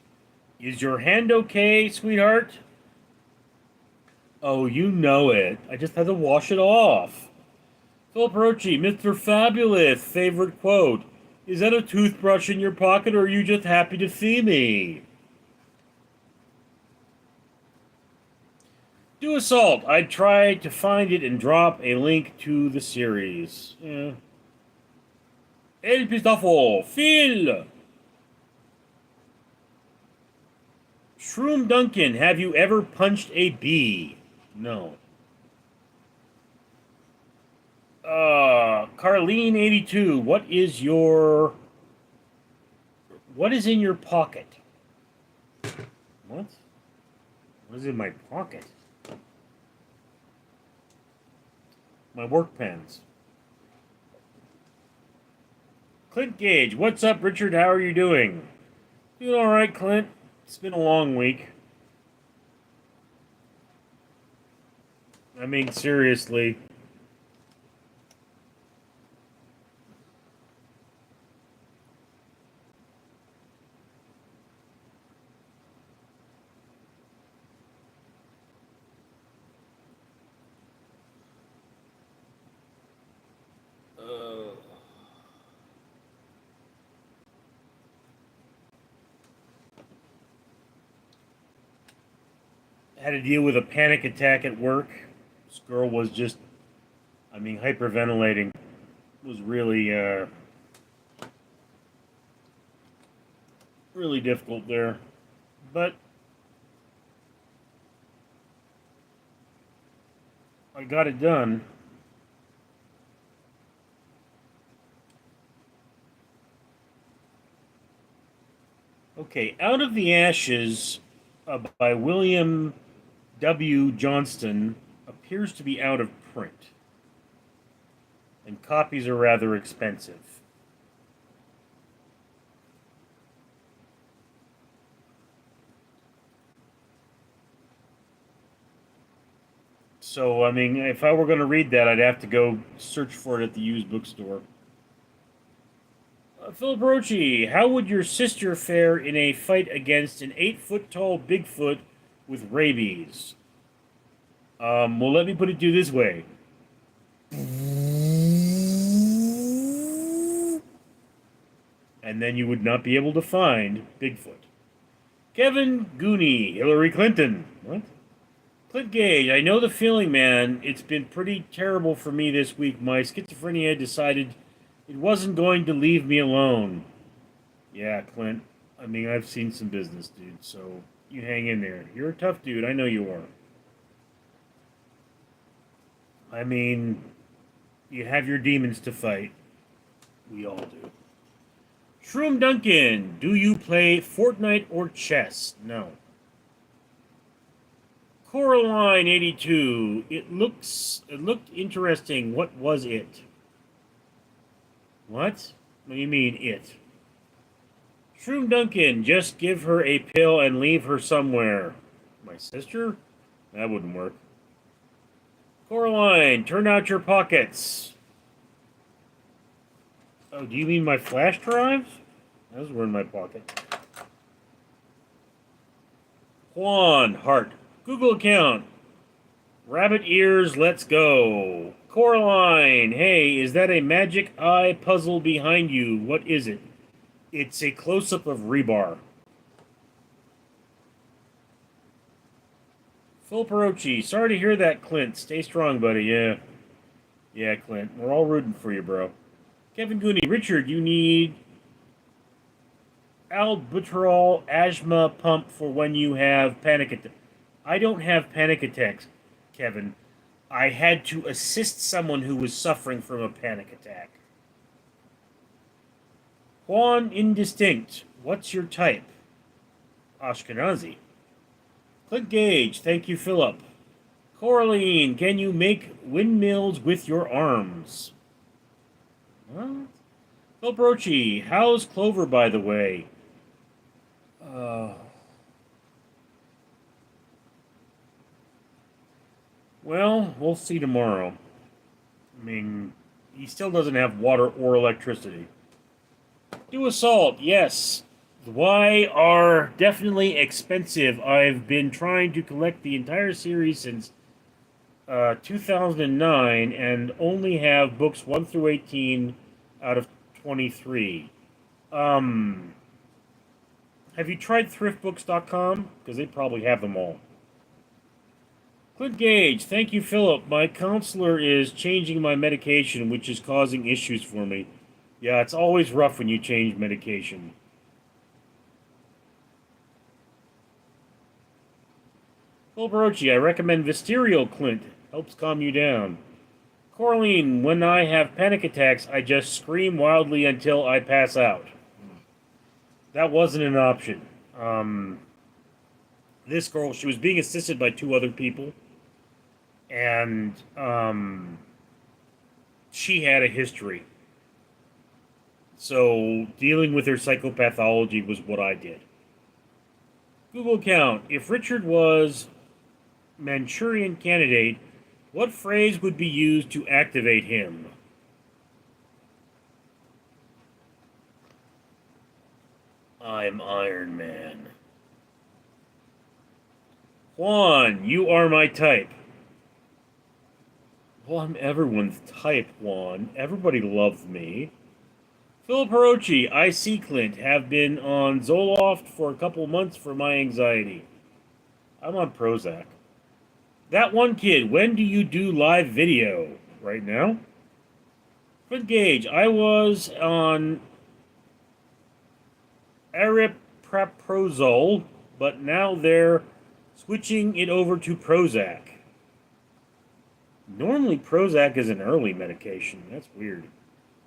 is your hand okay, sweetheart? Oh, you know it. I just had to wash it off. Philip Rochi, Mr. Fabulous, favorite quote. Is that a toothbrush in your pocket, or are you just happy to see me? Do Assault. I'd try to find it and drop a link to the series. El Pistafo, Phil! Shroom Duncan, have you ever punched a bee? No. Caroline 82, what is in your pocket? What? What is in my pocket? My work pens. Clint Gage, what's up, Richard? How are you doing? Doing alright, Clint. It's been a long week. I mean, seriously. Had to deal with a panic attack at work. This girl was just, hyperventilating. It was really, really difficult there. But I got it done. Okay, Out of the Ashes by William W. Johnston appears to be out of print, and copies are rather expensive. So, I mean, if I were going to read that, I'd have to go search for it at the used bookstore. Phil Brochi, how would your sister fare in a fight against an 8-foot tall Bigfoot with rabies? Well, let me put it to you this way. And then you would not be able to find Bigfoot. Kevin Gooney, Hillary Clinton. What? Clint Gage, I know the feeling, man. It's been pretty terrible for me this week. My schizophrenia decided it wasn't going to leave me alone. Yeah, Clint. I mean, I've seen some business, dude, so you hang in there. You're a tough dude. I know you are. I mean, you have your demons to fight. We all do. Shroom Duncan, do you play Fortnite or chess? No. Coraline 82, it looked interesting. What was it? What? What do you mean, it? Shroom Duncan, just give her a pill and leave her somewhere. My sister? That wouldn't work. Coraline, turn out your pockets. Oh, do you mean my flash drives? Those were in my pocket. Juan, heart. Google account. Rabbit ears, let's go. Coraline, hey, is that a magic eye puzzle behind you? What is it? It's a close-up of rebar. Phil Orochi, sorry to hear that, Clint. Stay strong, buddy. Yeah. Yeah, Clint. We're all rooting for you, bro. Kevin Gooney, Richard, you need albuterol asthma pump for when you have panic attacks. I don't have panic attacks, Kevin. I had to assist someone who was suffering from a panic attack. Juan Indistinct, what's your type? Ashkenazi. Clint Gage, thank you, Philip. Coraline, can you make windmills with your arms? What? Phil Brochi, how's Clover, by the way? Well, we'll see tomorrow. I mean, he still doesn't have water or electricity. Do assault, yes. Why are definitely expensive. I've been trying to collect the entire series since 2009 and only have books 1 through 18 out of 23. Have you tried thriftbooks.com? Because they probably have them all. Clint Gage, thank you, Philip. My counselor is changing my medication, which is causing issues for me. Yeah, it's always rough when you change medication. Phil Brochi, I recommend Visterial, Clint. Helps calm you down. Coraline, when I have panic attacks, I just scream wildly until I pass out. That wasn't an option. This girl, she was being assisted by 2 other people. And she had a history. So dealing with her psychopathology was what I did. Google account. If Richard was Manchurian candidate, what phrase would be used to activate him? I'm Iron Man. Juan, you are my type. Well, I'm everyone's type, Juan. Everybody loves me. Philip Orochi, I see Clint, have been on Zoloft for a couple months for my anxiety. I'm on Prozac. That one kid, when do you do live video? Right now? Clint Gage, I was on aripiprazole, but now they're switching it over to Prozac. Normally Prozac is an early medication. That's weird.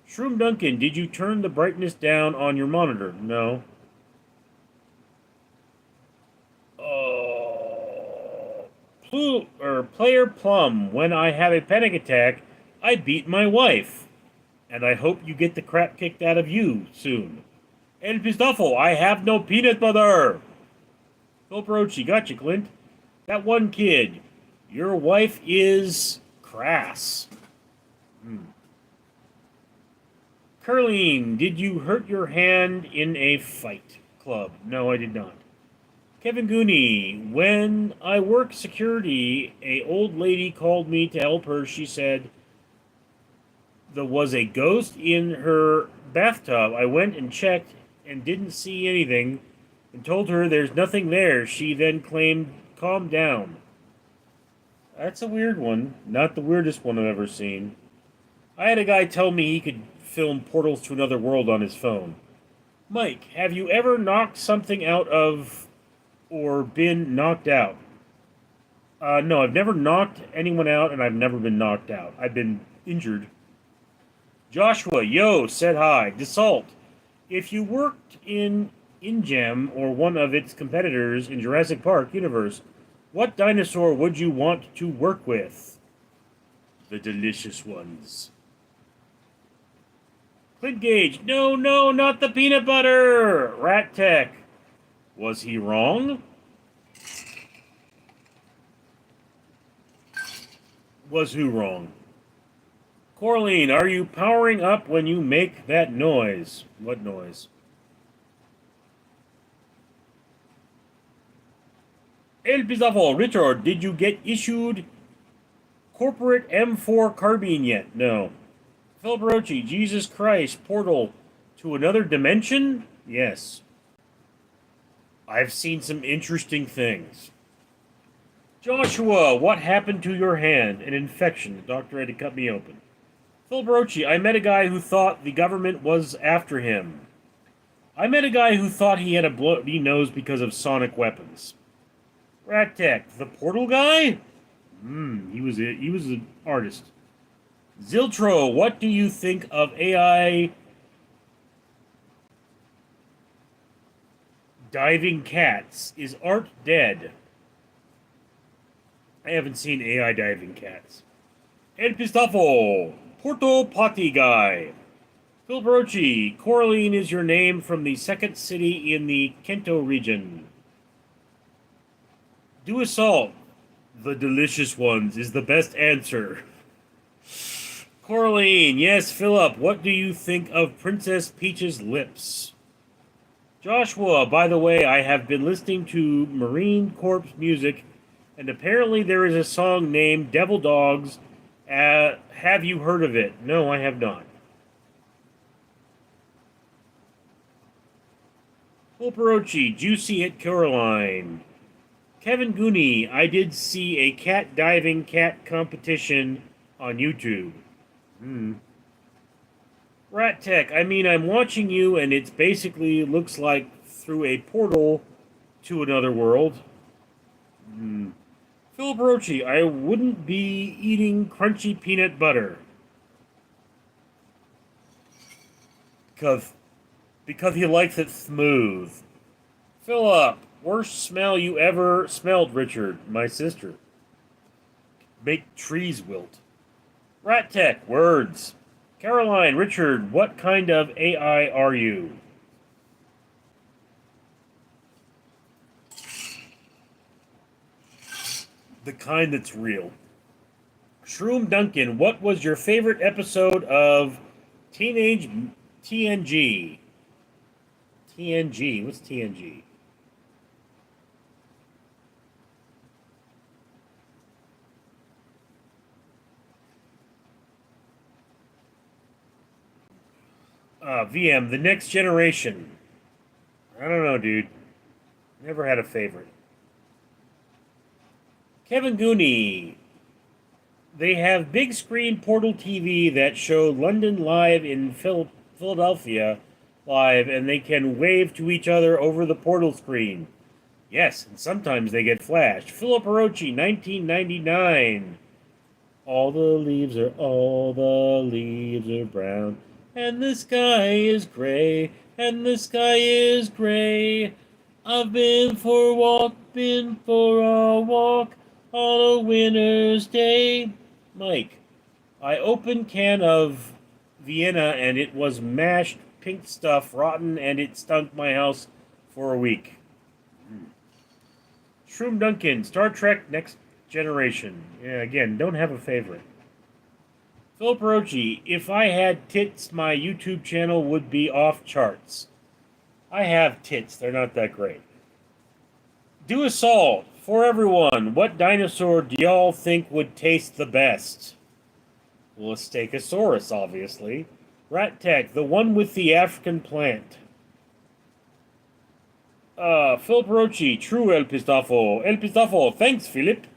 Shroom Duncan, did you turn the brightness down on your monitor? No. Player Plum, when I have a panic attack, I beat my wife. And I hope you get the crap kicked out of you soon. El Pistofo, I have no peanut butter. Phil Brochi, gotcha, Clint. That one kid, Your wife is crass. Coraline, did you hurt your hand in a fight club? No, I did not. Kevin Gooney, when I work security, a old lady called me to help her. She said there was a ghost in her bathtub. I went and checked and didn't see anything and told her there's nothing there. She then claimed, calm down. That's a weird one. Not the weirdest one I've ever seen. I had a guy tell me he could film portals to another world on his phone. Mike, have you ever knocked something out of or been knocked out? No, I've never knocked anyone out, and I've never been knocked out. I've been injured. Joshua, yo, said hi. Dassault, if you worked in InGem or one of its competitors in Jurassic Park universe, what dinosaur would you want to work with? The delicious ones. Clint Gage, no, not the peanut butter! Rat Tech, was he wrong? Was who wrong? Coraline, are you powering up when you make that noise? What noise? El Pizafo, Richard, did you get issued corporate M4 carbine yet? No. Phil Brochi, Jesus Christ, portal to another dimension? Yes. I've seen some interesting things. Joshua, what happened to your hand? An infection. The doctor had to cut me open. Phil Brochi, I met a guy who thought the government was after him. I met a guy who thought he had a bloody nose because of sonic weapons. Rat Tech, the portal guy? He was an artist. Ziltro, what do you think of AI diving cats? Is art dead? I haven't seen AI diving cats. El Pistafo, Porto Potty guy. Phil Brochi, Coraline is your name from the second city in the Kento region. Do assault. The delicious ones is the best answer. Coraline, yes, Philip, what do you think of Princess Peach's lips? Joshua, by the way, I have been listening to Marine Corps music, and apparently there is a song named Devil Dogs. Have you heard of it? No, I have not. Orochi, juicy at Coraline. Kevin Gooney, I did see a cat diving cat competition on YouTube. Rat Tech, I mean, I'm watching you, and it basically looks like through a portal to another world. Phil Brochi, I wouldn't be eating crunchy peanut butter. Because he likes it smooth. Philip, worst smell you ever smelled, Richard, my sister. Make trees wilt. Rat Tech, words. Caroline, Richard, what kind of AI are you? The kind that's real. Shroom Duncan, what was your favorite episode of Teenage TNG? TNG, what's TNG? VM, The Next Generation. I don't know, dude. Never had a favorite. Kevin Gooney. They have big screen portal TV that show London live in Philadelphia live, and they can wave to each other over the portal screen. Yes, and sometimes they get flashed. Philip Orochi, 1999. All the leaves are brown. And the sky is gray, and the sky is gray. I've been for a walk on a winter's day. Mike, I opened can of Vienna and it was mashed pink stuff, rotten, and it stunk my house for a week. Shroom Duncan, Star Trek Next generation. Yeah, again, don't have a favorite. Philip Orochi, if I had tits, my YouTube channel would be off charts. I have tits, they're not that great. Do assault for everyone. What dinosaur do y'all think would taste the best? Well, a Stegosaurus, obviously. Rat Tech, the one with the African plant. Philip Brochi, true El Pistafo. El Pistafo, thanks, Philip.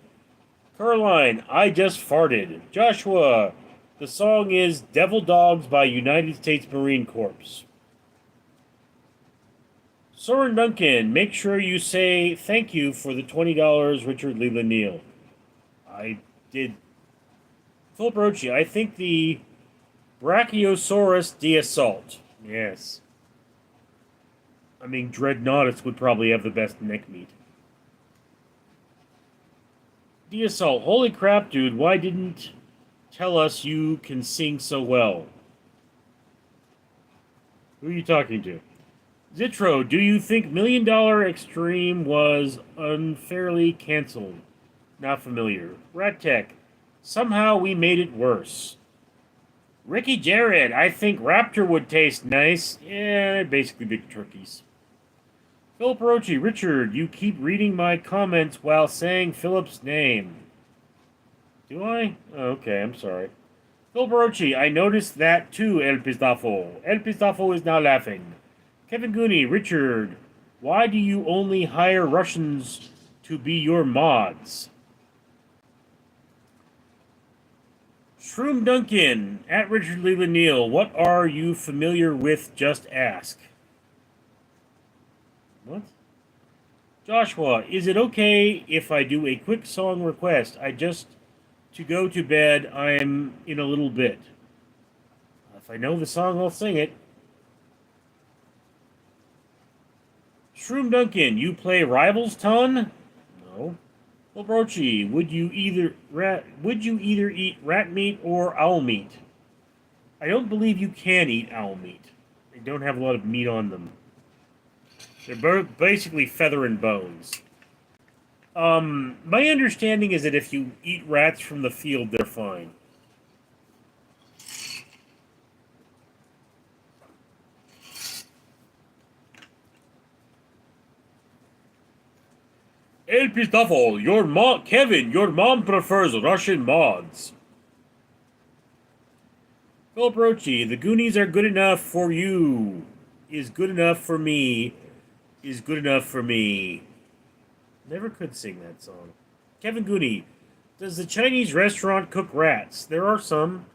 Coraline, I just farted. Joshua, the song is Devil Dogs by United States Marine Corps. Shroom Duncan, make sure you say thank you for the $20, Richard Leland Neal. I did. Philip Brochi, I think the Brachiosaurus de-assault. Yes. I mean, Dreadnoughtus would probably have the best neck meat. De-assault, holy crap, dude, why didn't tell us you can sing so well? Who are you talking to? Zitro, do you think $1 Million Extreme was unfairly canceled? Not familiar. Rat Tech, somehow we made it worse. Ricky Jared, I think Raptor would taste nice. Yeah, basically big turkeys. Philip Orochi, Richard, you keep reading my comments while saying Philip's name. Do I? Oh, okay, I'm sorry. Philip Orochi, I noticed that too, El Pistafo. El Pistafo is now laughing. Kevin Gooney, Richard, why do you only hire Russians to be your mods? Shroom Duncan, at Richard Leland Neal, what are you familiar with? Just ask. What? Joshua, is it okay if I do a quick song request? To go to bed, I'm in a little bit. If I know the song, I'll sing it. Shroom Duncan, you play Rivals Ton? No. Well, Brochi, would you either eat rat meat or owl meat? I don't believe you can eat owl meat. They don't have a lot of meat on them. They're basically feather and bones. My understanding is that if you eat rats from the field, they're fine. El Pistafo, Kevin, your mom prefers Russian mods. Philip Brochi, the Goonies are good enough for you. Is good enough for me. Is good enough for me. Never could sing that song. Kevin Gooney, does the Chinese restaurant cook rats? There are some.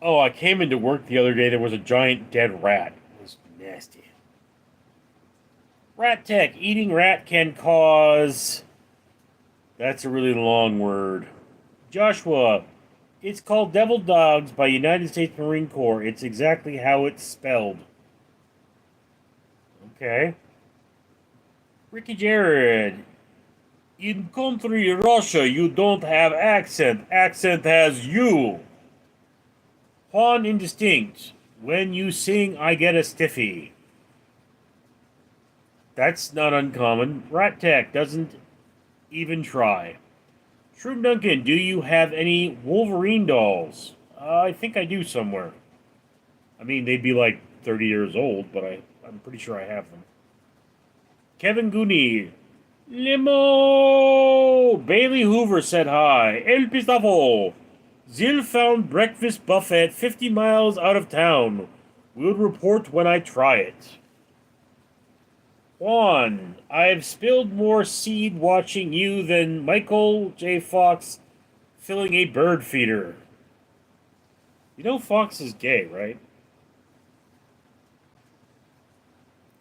Oh, I came into work the other day. There was a giant dead rat. It was nasty. Rat Tech, eating rat can cause... That's a really long word. Joshua, it's called Devil Dogs by United States Marine Corps. It's exactly how it's spelled. Okay. Ricky Jared, in country Russia, you don't have accent. Accent has you. Juan Indistinct, when you sing, I get a stiffy. That's not uncommon. Rat Tech doesn't even try. Shroom Duncan, do you have any Wolverine dolls? I think I do somewhere. I mean, they'd be like 30 years old, but I'm pretty sure I have them. Kevin Gooney. Limo! Bailey Hoover said hi. El Pistafo. Zil found breakfast buffet 50 miles out of town. We'll report when I try it. Juan, I've spilled more seed watching you than Michael J. Fox filling a bird feeder. You know Fox is gay, right?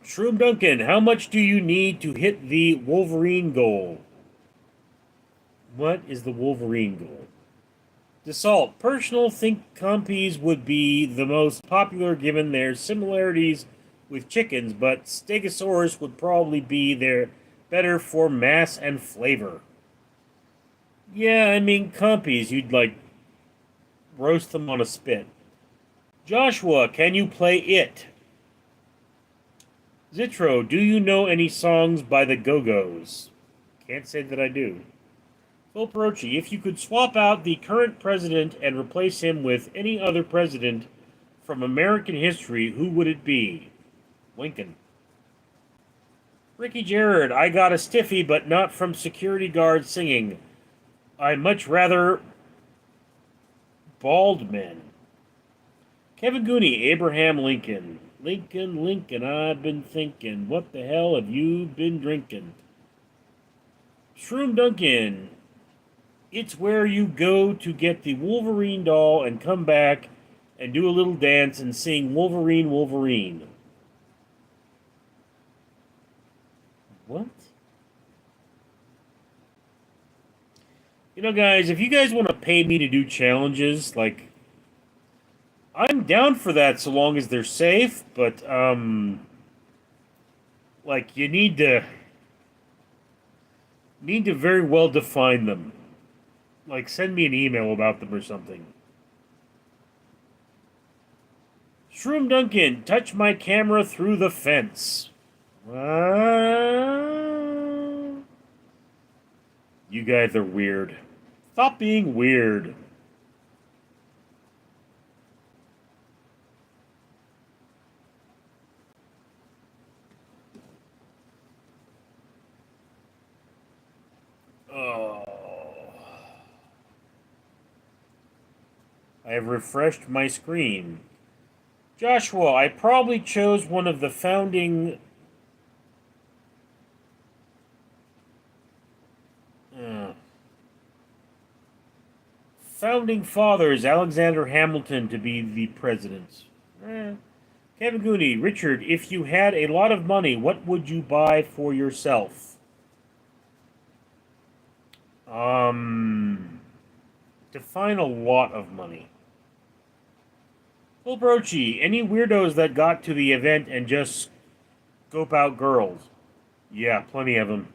Shroom Duncan, how much do you need to hit the Wolverine goal? What is the Wolverine goal? Dassault, personal think compies would be the most popular given their similarities with chickens, but Stegosaurus would probably be better for mass and flavor. Yeah, I mean, compies, you'd like roast them on a spit. Joshua, can you play it? Zitro, do you know any songs by the Go-Go's? Can't say that I do. Phil Brochi, if you could swap out the current president and replace him with any other president from American history, who would it be? Lincoln. Ricky Jared, I got a stiffy, but not from security guards singing. I'd much rather bald men. Kevin Gooney, Abraham Lincoln. Lincoln, Lincoln, I've been thinking, what the hell have you been drinking? Shroom Duncan, it's where you go to get the Wolverine doll and come back and do a little dance and sing Wolverine, Wolverine. What? You know, guys, if you guys want to pay me to do challenges, like, I'm down for that so long as they're safe, but, like, you need to very well define them. Like, send me an email about them or something. Shroom Duncan, touch my camera through the fence. You guys are weird. Stop being weird. Oh. I have refreshed my screen. Joshua, I probably chose one of the founding fathers, Alexander Hamilton, to be the president. Kevin Gooney, Richard, if you had a lot of money, what would you buy for yourself? Define a lot of money. Full Brochi, any weirdos that got to the event and just scope out girls? Yeah, plenty of them.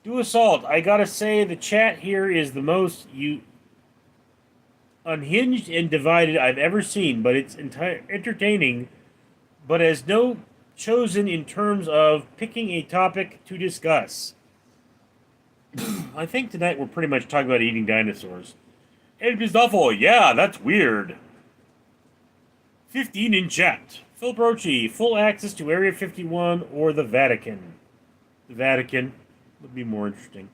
Do Assault, I gotta say the chat here is the most unhinged and divided I've ever seen, but it's entertaining, but has no chosen in terms of picking a topic to discuss. I think tonight we're pretty much talking about eating dinosaurs. El Pizdolfo, yeah, that's weird. 15 in chat. Phil Brochi, full access to Area 51 or the Vatican. The Vatican would be more interesting.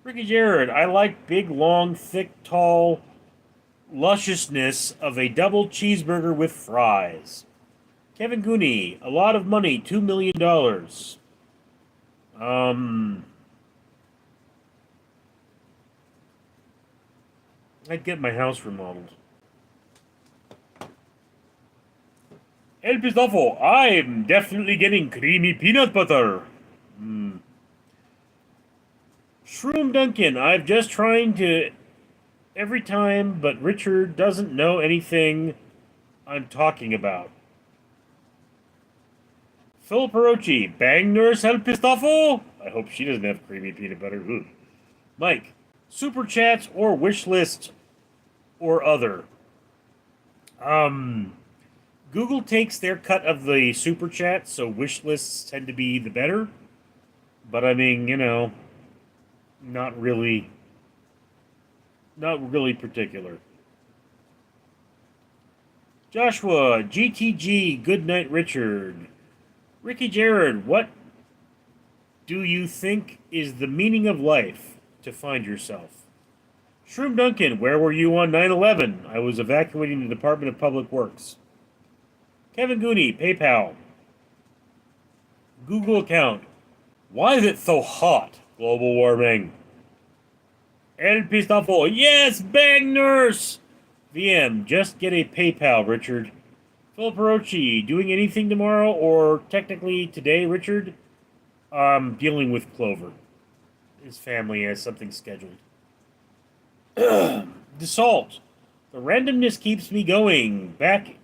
Ricky Jared, I like big, long, thick, tall lusciousness of a double cheeseburger with fries. Kevin Gooney, a lot of money, $2 million. I'd get my house remodeled. El Pistofo, I'm definitely getting creamy peanut butter. Shroom Duncan, I've just trying to every time, but Richard doesn't know anything I'm talking about. Philip Orochi, bang nurse El Pistofo? I hope she doesn't have creamy peanut butter. Ooh. Mike, super chats or wish list or other. Google takes their cut of the super chat, so wish lists tend to be the better. But I mean, you know, not really particular. Joshua, GTG, good night, Richard. Ricky Jared, what do you think is the meaning of life to find yourself? Shroom Duncan, where were you on 9/11? I was evacuating the Department of Public Works. Kevin Gooney, PayPal. Google account. Why is it so hot? Global warming. El Pistofo, yes, bang nurse! VM, just get a PayPal, Richard. Phil Orochi, doing anything tomorrow or technically today, Richard? Dealing with Clover. His family has something scheduled. Dassault. The randomness keeps me going. Back,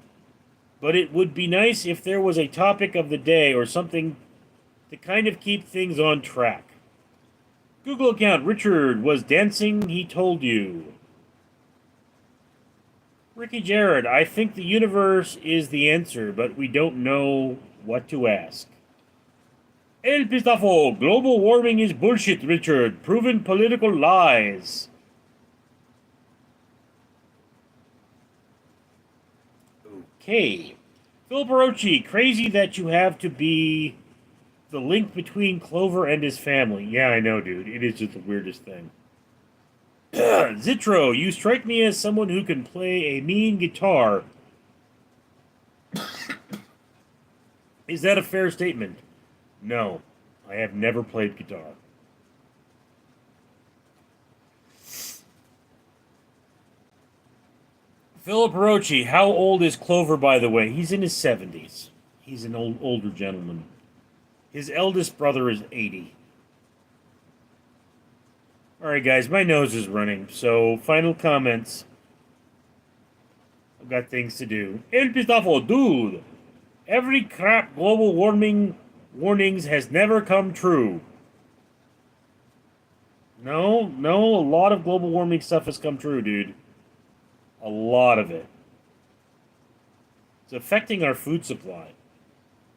but it would be nice if there was a topic of the day or something to kind of keep things on track. Google account, Richard was dancing, he told you. Ricky Jared, I think the universe is the answer, but we don't know what to ask. El Pistafo, global warming is bullshit, Richard. Proven political lies. Okay. Philip Orochi, crazy that you have to be the link between Clover and his family. Yeah, I know, dude. It is just the weirdest thing. Zitro, you strike me as someone who can play a mean guitar. Is that a fair statement? No, I have never played guitar. Philip Brochi, how old is Clover, by the way? He's in his 70s. He's an older gentleman. His eldest brother is 80. Alright, guys, my nose is running, so final comments. I've got things to do. El Pistafo, dude! Every crap global warming warnings has never come true. No, a lot of global warming stuff has come true, dude. A lot of it. It's affecting our food supply.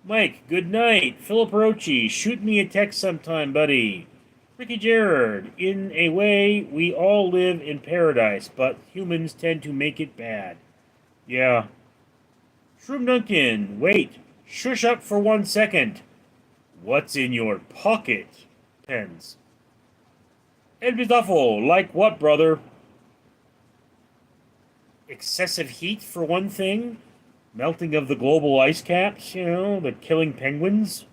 Mike, good night. Philip Rochi, shoot me a text sometime, buddy. Ricky Gerard, in a way, we all live in paradise, but humans tend to make it bad. Yeah. Shroom Duncan, wait. Shush up for 1 second. What's in your pocket? Pens. El Bizdafo, like what, brother? Excessive heat, for one thing. Melting of the global ice caps, the killing penguins.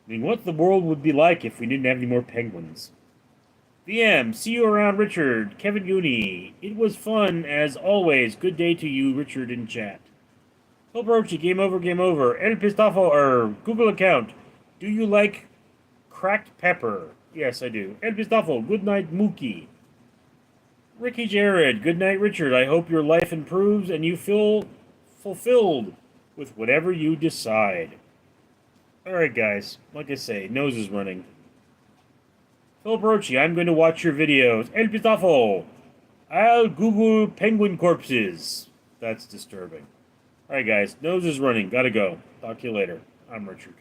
I mean, what the world would be like if we didn't have any more penguins. VM, see you around, Richard. Kevin Gooney, it was fun, as always. Good day to you, Richard, in chat. Phil Brochi, game over. El Pistafo, Google account. Do you like cracked pepper? Yes, I do. El Pistafo, good night, Mookie. Ricky Jared, good night, Richard. I hope your life improves and you feel fulfilled with whatever you decide. Alright, guys. Like I say, nose is running. Phil Brochi, I'm going to watch your videos. El Pistafo, I'll Google penguin corpses. That's disturbing. Alright, guys. Nose is running. Gotta go. Talk to you later. I'm Richard.